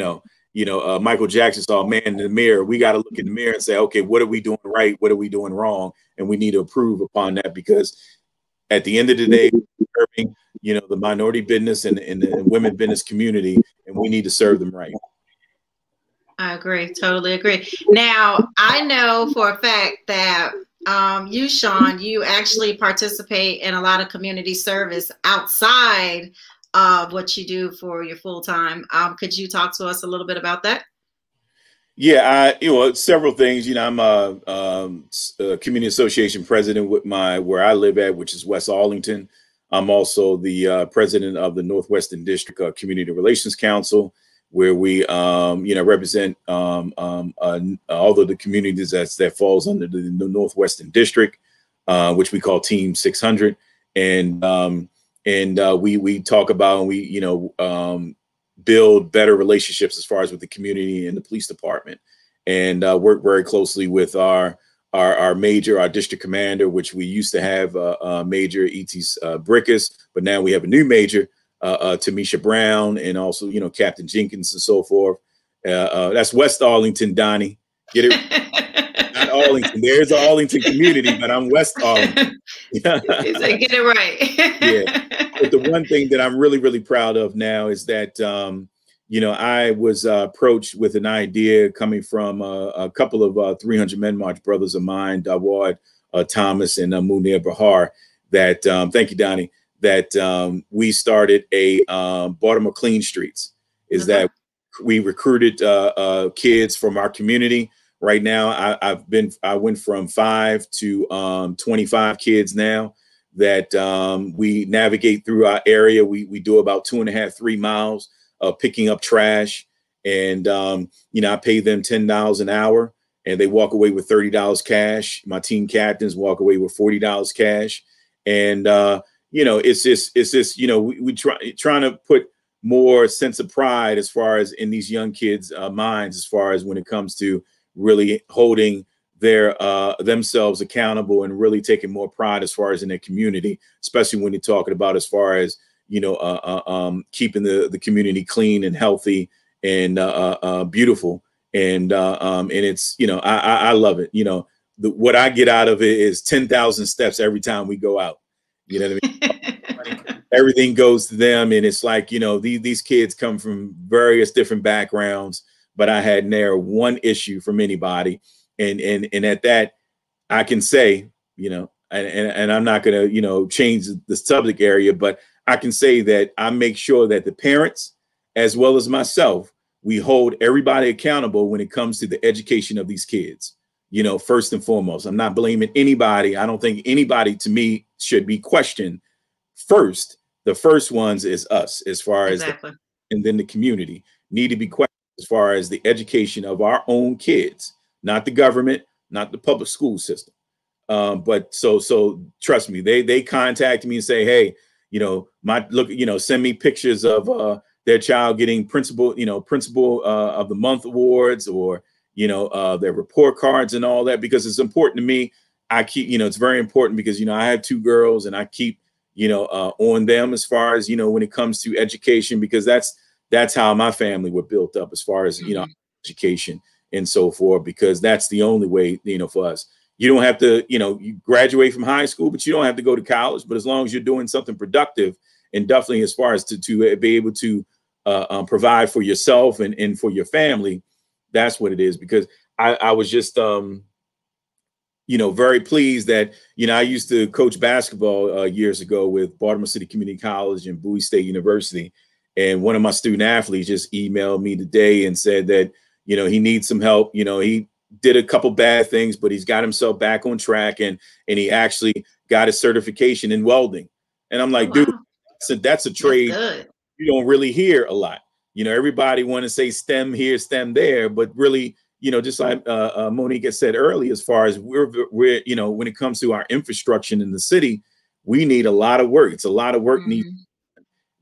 Michael Jackson saw a man in the mirror. We got to look in the mirror and say, okay, what are we doing right? What are we doing wrong? And we need to improve upon that, because at the end of the day, we're serving, the minority business and the women business community, and we need to serve them right. I agree. Totally agree. Now, I know for a fact that you, Sean, you actually participate in a lot of community service outside of what you do for your full time. Could you talk to us a little bit about that? Yeah, several things. I'm a community association president with where I live at, which is West Arlington. I'm also the president of the Northwestern District Community Relations Council, where we, represent all of the communities that falls under the Northwestern District, which we call Team 600. And we talk about, and we, build better relationships as far as with the community and the police department, and work very closely with our district commander, which we used to have Major E.T. Brickus, but now we have a new major, Tamisha Brown, and also, Captain Jenkins and so forth, That's West Arlington, Donnie. Get it? Not Arlington. There's an Arlington community, but I'm West Arlington. He said, get it right. Yeah. But the one thing that I'm really, really proud of now is that, I was approached with an idea coming from a couple of 300 Men March brothers of mine, Dawad Thomas and Munir Bahar, that, thank you, Donnie, that we started a Baltimore Clean Streets, is that we recruited kids from our community. Right now, I went from 5 to 25 kids now that we navigate through our area. We do about 2.5, 3 miles of picking up trash. And, I pay them $10 an hour and they walk away with $30 cash. My team captains walk away with $40 cash. And, it's just, we trying to put more sense of pride as far as in these young kids' minds, as far as when it comes to really holding their themselves accountable and really taking more pride as far as in their community, especially when you're talking about as far as, keeping the community clean and healthy and beautiful. And it's, I love it. What I get out of it is 10,000 steps every time we go out. You know what I mean? Everything goes to them. And it's like, these kids come from various different backgrounds, but I had never one issue from anybody. And at that, I can say, and I'm not going to, change the subject area, but I can say that I make sure that the parents, as well as myself, we hold everybody accountable when it comes to the education of these kids. First and foremost, I'm not blaming anybody. I don't think anybody, to me, should be questioned. First, the first ones is us, as far as, and then the community need to be questioned as far as the education of our own kids, not the government, not the public school system. But so trust me, they contact me and say, hey, send me pictures of their child getting principal of the month awards, or their report cards and all that, because it's important to me. I keep, it's very important because, I have 2 girls and I keep, on them as far as, when it comes to education, because that's how my family were built up as far as, education and so forth, because that's the only way, for us. You don't have to, you graduate from high school, but you don't have to go to college. But as long as you're doing something productive, and definitely as far as to be able to provide for yourself and for your family, that's what it is. Because I was just, very pleased that, I used to coach basketball years ago with Baltimore City Community College and Bowie State University. And one of my student athletes just emailed me today and said that, he needs some help. He did a couple bad things, but he's got himself back on track, and he actually got his certification in welding. And I'm like, dude, so that's a trade you don't really hear a lot. Everybody want to say STEM here, STEM there, but really, just like Monique had said earlier, as far as we're when it comes to our infrastructure in the city, we need a lot of work. It's a lot of work needed.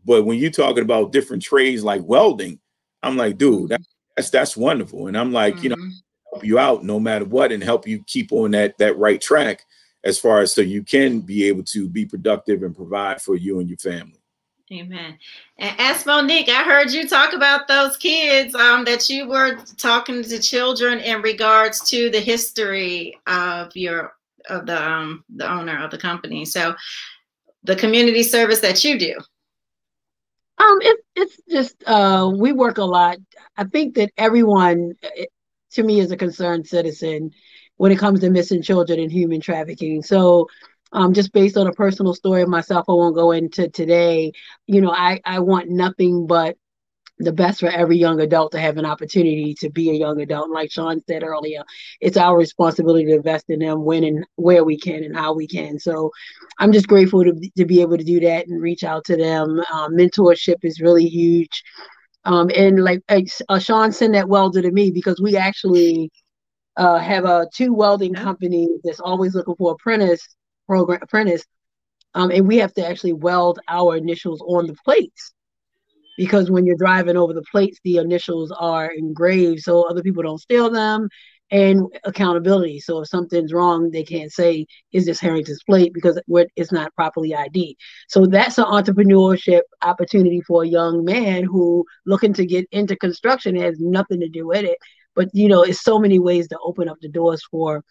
But when you're talking about different trades like welding, I'm like, dude, that's wonderful. And I'm like, help you out no matter what, and help you keep on that right track, as far as so you can be able to be productive and provide for you and your family. Amen. And as Monique, I heard you talk about those kids that you were talking to children in regards to the history of the owner of the company. So the community service that you do. It's just we work a lot. I think that everyone, to me, is a concerned citizen when it comes to missing children and human trafficking. So just based on a personal story of myself, I won't go into today. I want nothing but the best for every young adult to have an opportunity to be a young adult. And like Sean said earlier, it's our responsibility to invest in them when and where we can and how we can. So I'm just grateful to be able to do that and reach out to them. Mentorship is really huge. And like Sean sent that welder to me, because we actually have 2 welding companies that's always looking for apprentice. And we have to actually weld our initials on the plates, because when you're driving over the plates, the initials are engraved so other people don't steal them. and accountability. So if something's wrong, they can't say, is this Harrington's plate, because it's not properly ID. So that's an entrepreneurship opportunity for a young man who looking to get into construction. It has nothing to do with it. But, you know, it's so many ways to open up the doors for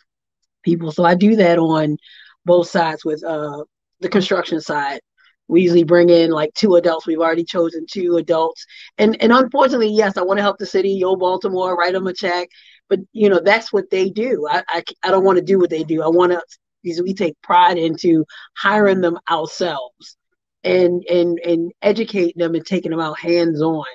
people. So I do that on both sides with the construction side. We usually bring in like 2 adults. We've already chosen 2 adults. And unfortunately, yes, I want to help the city, Baltimore, write them a check. But, you know, that's what they do. I don't want to do what they do. I want to, because we take pride into hiring them ourselves and educating them and taking them out hands-on.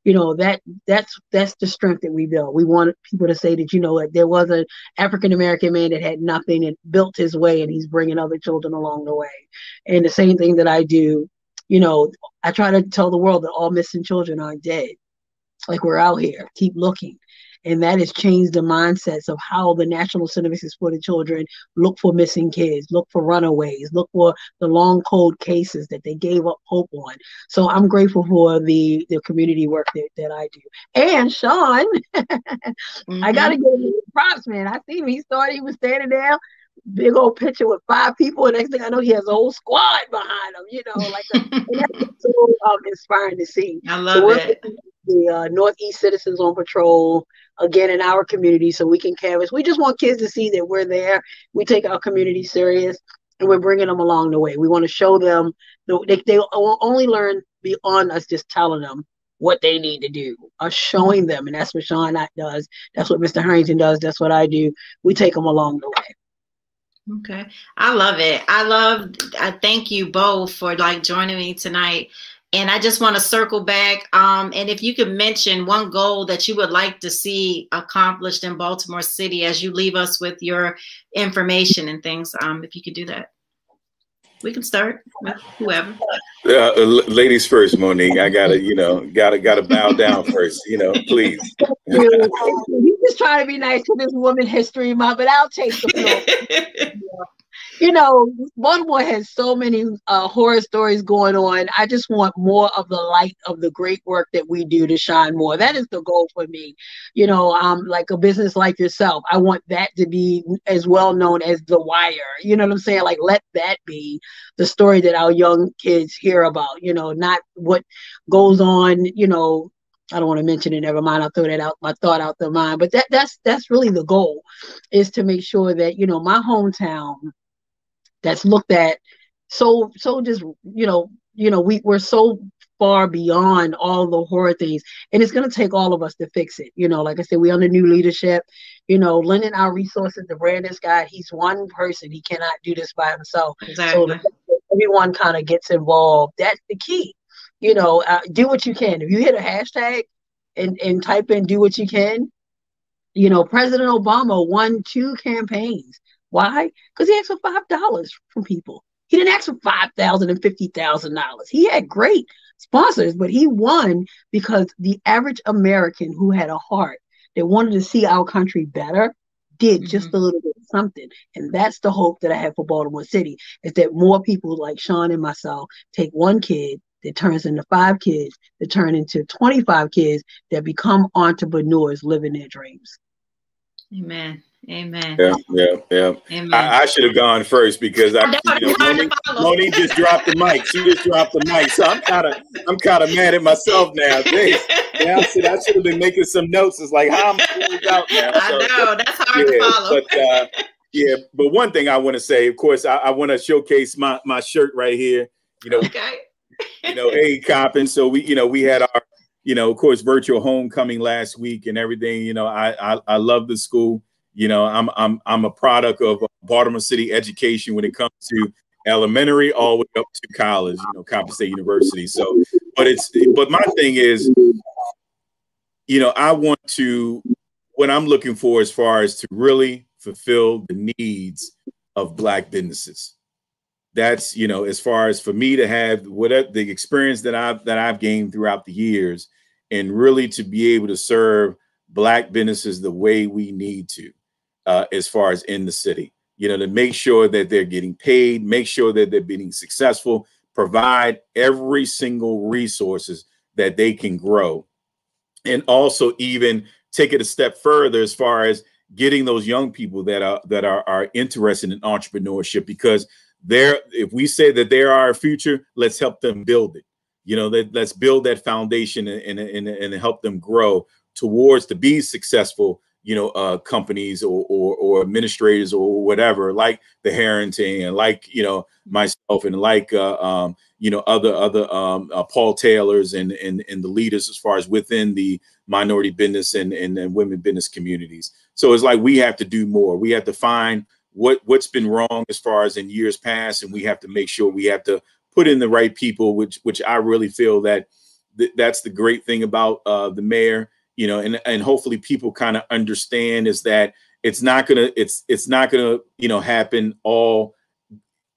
You know, that's the strength that we build. We want people to say that, you know, there was an African-American man that had nothing and built his way, and he's bringing other children along the way. And the same thing that I do, you know, I try to tell the world that all missing children aren't dead. Like, we're out here, keep looking. And that has changed the mindsets of how the National Services for the Children look for missing kids, look for runaways, look for the long cold cases that they gave up hope on. So I'm grateful for the community work that I do. And Sean, I got to give him props, man. I see him. He was standing there, big old picture with 5 people. And next thing I know, he has a whole squad behind him, you know, like and that's so inspiring to see. I love it. The Northeast Citizens on Patrol, again, in our community, so we can canvas. We just want kids to see that we're there. We take our community serious, and we're bringing them along the way. We want to show them they will only learn beyond us just telling them what they need to do, us showing them. And that's what Sean does. That's what Mr. Harrington does. That's what I do. We take them along the way. Okay. I love it. I thank you both for like joining me tonight. And I just want to circle back. And if you could mention one goal that you would like to see accomplished in Baltimore City as you leave us with your information and things, if you could do that. We can start with whoever. Ladies first, Monique. I gotta bow down first, you know, please. You just trying to be nice to this Women's History Month, but I'll take the floor. You know, Baltimore has so many horror stories going on. I just want more of the light of the great work that we do to shine more. That is the goal for me. You know, like a business like yourself, I want that to be as well known as The Wire. You know what I'm saying? Like, let that be the story that our young kids hear about, you know, not what goes on, you know. I don't want to mention it. Never mind. I'll throw that out, my thought out the mind. But that's really the goal, is to make sure that, you know, my hometown, that's looked at so just, you know, we're so far beyond all the horror things, and it's going to take all of us to fix it. You know, like I said, we're under new leadership, you know, lending our resources to Brandon Scott. He's one person. He cannot do this by himself. Exactly. So everyone kind of gets involved. That's the key. You know, do what you can. If you hit a hashtag and type in "do what you can," you know, President Obama won 2 campaigns. Why? Because he asked for $5 from people. He didn't ask for $5,000 and $50,000. He had great sponsors, but he won because the average American who had a heart that wanted to see our country better did just a little bit of something. And that's the hope that I have for Baltimore City, is that more people like Sean and myself take one kid that turns into 5 kids, that turn into 25 kids that become entrepreneurs living their dreams. Amen. Amen. Yeah. Amen. I should have gone first because Monique just dropped the mic. She just dropped the mic, so I'm kind of mad at myself now. I should have been making some notes. It's like, how am I out now? I know that's hard to follow. But one thing I want to say, of course, I want to showcase my shirt right here. You know, okay. You know, Coppin. So we had our, you know, of course, virtual homecoming last week and everything. You know, I love the school. You know, I'm a product of Baltimore City education when it comes to elementary all the way up to college, you know, Coppin State University. So, but my thing is, you know, what I'm looking for as far as to really fulfill the needs of Black businesses. That's, you know, as far as for me to have whatever the experience that I've gained throughout the years, and really to be able to serve Black businesses the way we need to. As far as in the city, you know, to make sure that they're getting paid, make sure that they're being successful, provide every single resources that they can grow. And also even take it a step further as far as getting those young people that are interested in entrepreneurship, because if we say that they're our future, let's help them build it. You know, let's build that foundation and help them grow towards to be successful, you know, companies or administrators or whatever, like the Harrington and like, you know, myself and like, you know, other Paul Taylors and the leaders as far as within the minority business and women business communities. So it's like we have to do more. We have to find what's been wrong as far as in years past, and we have to make sure we have to put in the right people, which I really feel that that's the great thing about the mayor, you know, and hopefully people kind of understand is that it's not gonna, you know, happen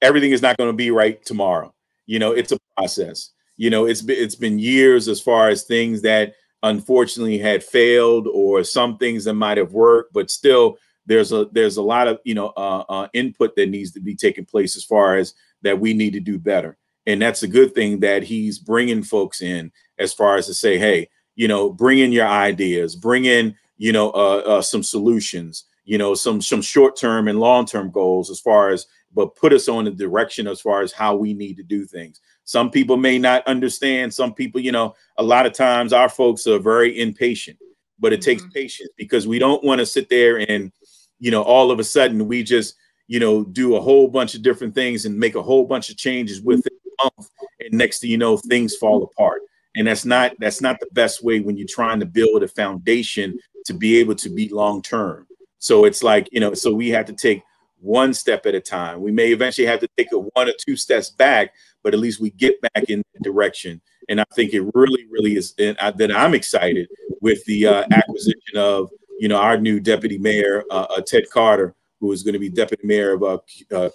everything is not going to be right tomorrow. You know, it's a process. You know, it's been years as far as things that unfortunately had failed or some things that might have worked, but still there's a lot of, you know, input that needs to be taking place as far as that we need to do better. And that's a good thing that he's bringing folks in as far as to say, hey, you know, bring in your ideas, bring in, you know, some solutions, you know, some short-term and long-term goals as far as, but put us on the direction as far as how we need to do things. Some people may not understand. Some people, you know, a lot of times our folks are very impatient, but it takes patience, because we don't want to sit there and, you know, all of a sudden we just, you know, do a whole bunch of different things and make a whole bunch of changes within a month, and next thing you know, things fall apart. And that's not the best way when you're trying to build a foundation to be able to be long term. So it's like, you know, so we have to take one step at a time. We may eventually have to take a 1 or 2 steps back, but at least we get back in that direction. And I think it really, really is that I'm excited with the acquisition of, you know, our new deputy mayor, Ted Carter, who is going to be deputy mayor of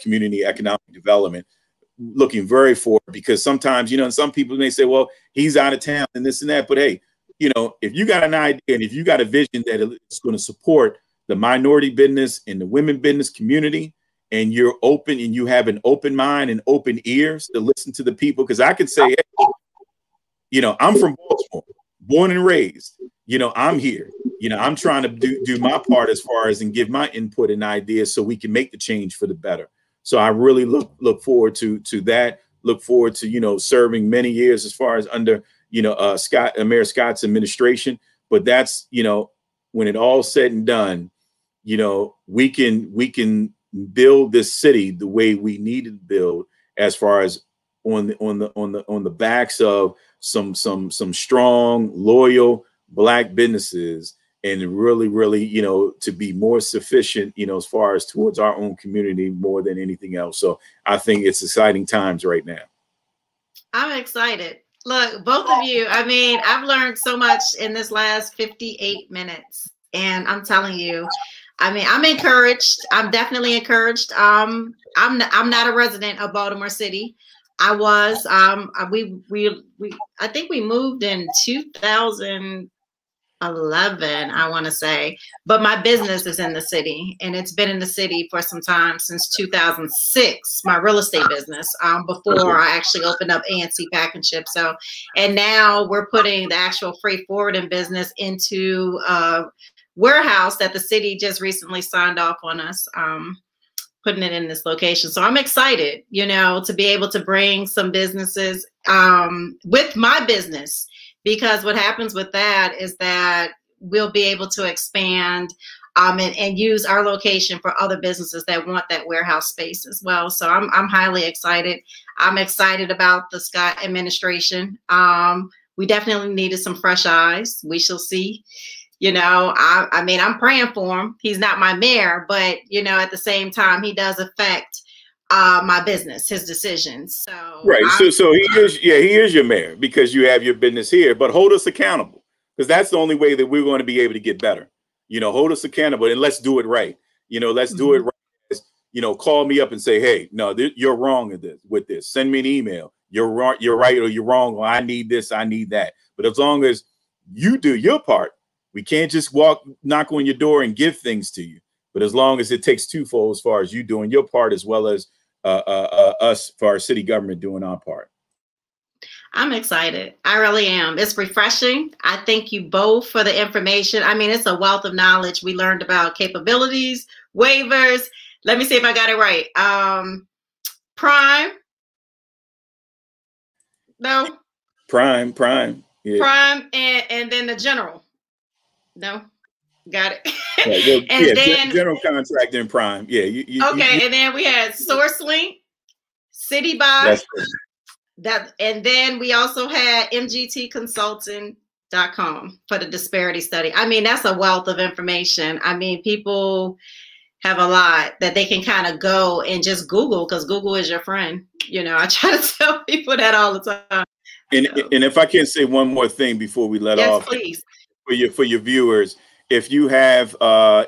community economic development. Looking very forward, because sometimes, you know, and some people may say, well, he's out of town and this and that. But hey, you know, if you got an idea and if you got a vision that it's going to support the minority business and the women business community, and you're open and you have an open mind and open ears to listen to the people, because I could say, hey, you know, I'm from Baltimore, born and raised, you know, I'm here, you know, I'm trying to do my part as far as and give my input and ideas so we can make the change for the better. So I really look forward to that. Look forward to, you know, serving many years as far as under, you know, Mayor Scott's administration. But that's, you know, when it all said and done, you know, we can build this city the way we need to build, as far as on the backs of some strong, loyal Black businesses, and really, you know, to be more sufficient, you know, as far as towards our own community more than anything else. So I think it's exciting times right now. I'm excited. Look, both of you, I mean, I've learned so much in this last 58 minutes, and I'm telling you, I mean, I'm encouraged. I'm definitely encouraged. I'm not a resident of Baltimore City. I was, I think we moved in 2011, I want to say, but my business is in the city, and it's been in the city for some time, since 2006, my real estate business, before I actually opened up ANC Pack and Ship. So, and now we're putting the actual freight forwarding business into a warehouse that the city just recently signed off on us, putting it in this location. So I'm excited, you know, to be able to bring some businesses with my business, because what happens with that is that we'll be able to expand and use our location for other businesses that want that warehouse space as well. So I'm highly excited. I'm excited about the Scott administration. We definitely needed some fresh eyes. We shall see. You know, I mean, I'm praying for him. He's not my mayor, but, you know, at the same time, he does affect my business, his decisions. So right. So he is your mayor, because you have your business here, but hold us accountable, because that's the only way that we're going to be able to get better. You know, hold us accountable, and let's do it right. You know, let's do it right. You know, call me up and say, hey, no, you're wrong with this. Send me an email. You're wrong. You're right, or you're wrong. Or I need this. I need that. But as long as you do your part, we can't just knock on your door and give things to you. But as long as it takes twofold, as far as you doing your part, as well as us for our city government doing our part. I'm excited. I really am. It's refreshing. I thank you both for the information. I mean, it's a wealth of knowledge. We learned about capabilities, waivers. Let me see if I got it right. Prime. No. Prime. Yeah. Prime and then the general. No. Got it. Well, and yeah, then general contractor and prime. Yeah. Okay, and then we had SourceLink, CityBuy. And then we also had mgtconsulting.com for the disparity study. I mean, that's a wealth of information. I mean, people have a lot that they can kind of go and just Google, because Google is your friend. You know, I try to tell people that all the time. And if I can say one more thing before we let off, please. For your viewers, if you have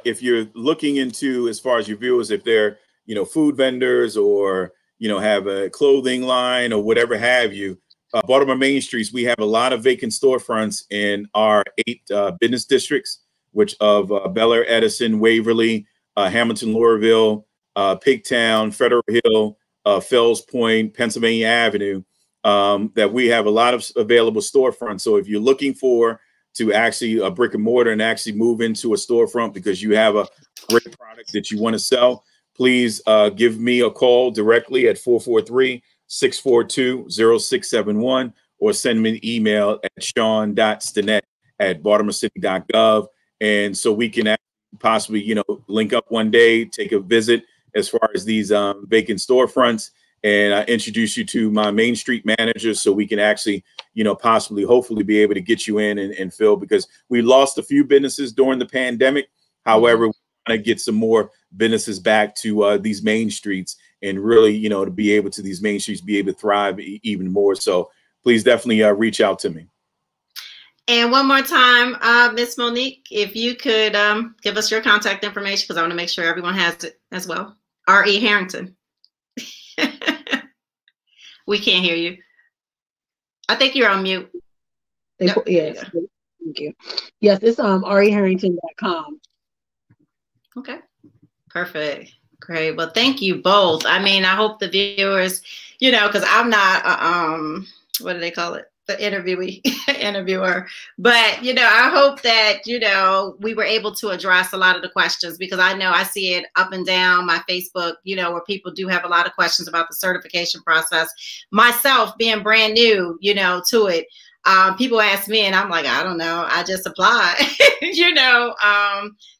if you're looking into, as far as your viewers, if they're, you know, food vendors or, you know, have a clothing line or whatever have you, Baltimore Main Streets, we have a lot of vacant storefronts in our 8 business districts, which of Bel Air, Edison, Waverly, Hamilton, Laurelville, Pigtown, Federal Hill, Fells Point, Pennsylvania Avenue, that we have a lot of available storefronts. So if you're looking to actually a brick and mortar and actually move into a storefront because you have a great product that you want to sell, please give me a call directly at 443-642-0671 or send me an email at sean.stinnett@baltimorecity.gov. And so we can possibly, you know, link up one day, take a visit as far as these vacant storefronts, and introduce you to my Main Street manager so we can actually, you know, possibly, hopefully be able to get you in and fill, because we lost a few businesses during the pandemic. However, we want to get some more businesses back to these main streets and really, you know, to be able to these main streets, be able to thrive even more. So please definitely reach out to me. And one more time, Miss Monique, if you could give us your contact information, because I want to make sure everyone has it as well. R.E. Harrington. We can't hear you. I think you're on mute. Yes. Thank you. Yes, it's reharrington.com. Okay. Perfect. Great. Well, thank you both. I mean, I hope the viewers, you know, because I'm not what do they call it? The interviewer. But, you know, I hope that, you know, we were able to address a lot of the questions, because I know I see it up and down my Facebook, you know, where people do have a lot of questions about the certification process. Myself being brand new, you know, to it, people ask me and I'm like, I don't know, I just applied, you know.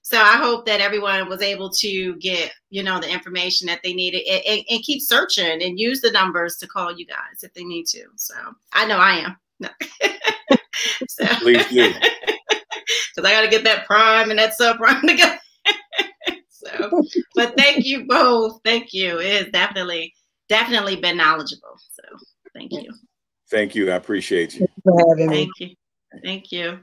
So I hope that everyone was able to get, you know, the information that they needed, and keep searching and use the numbers to call you guys if they need to. So I know I am. So, please do. Because I got to get that prime and that subprime together. So, but thank you both. Thank you. It has definitely been knowledgeable. So thank you. Thank you. I appreciate you. Thanks for having me. Thank you. Thank you.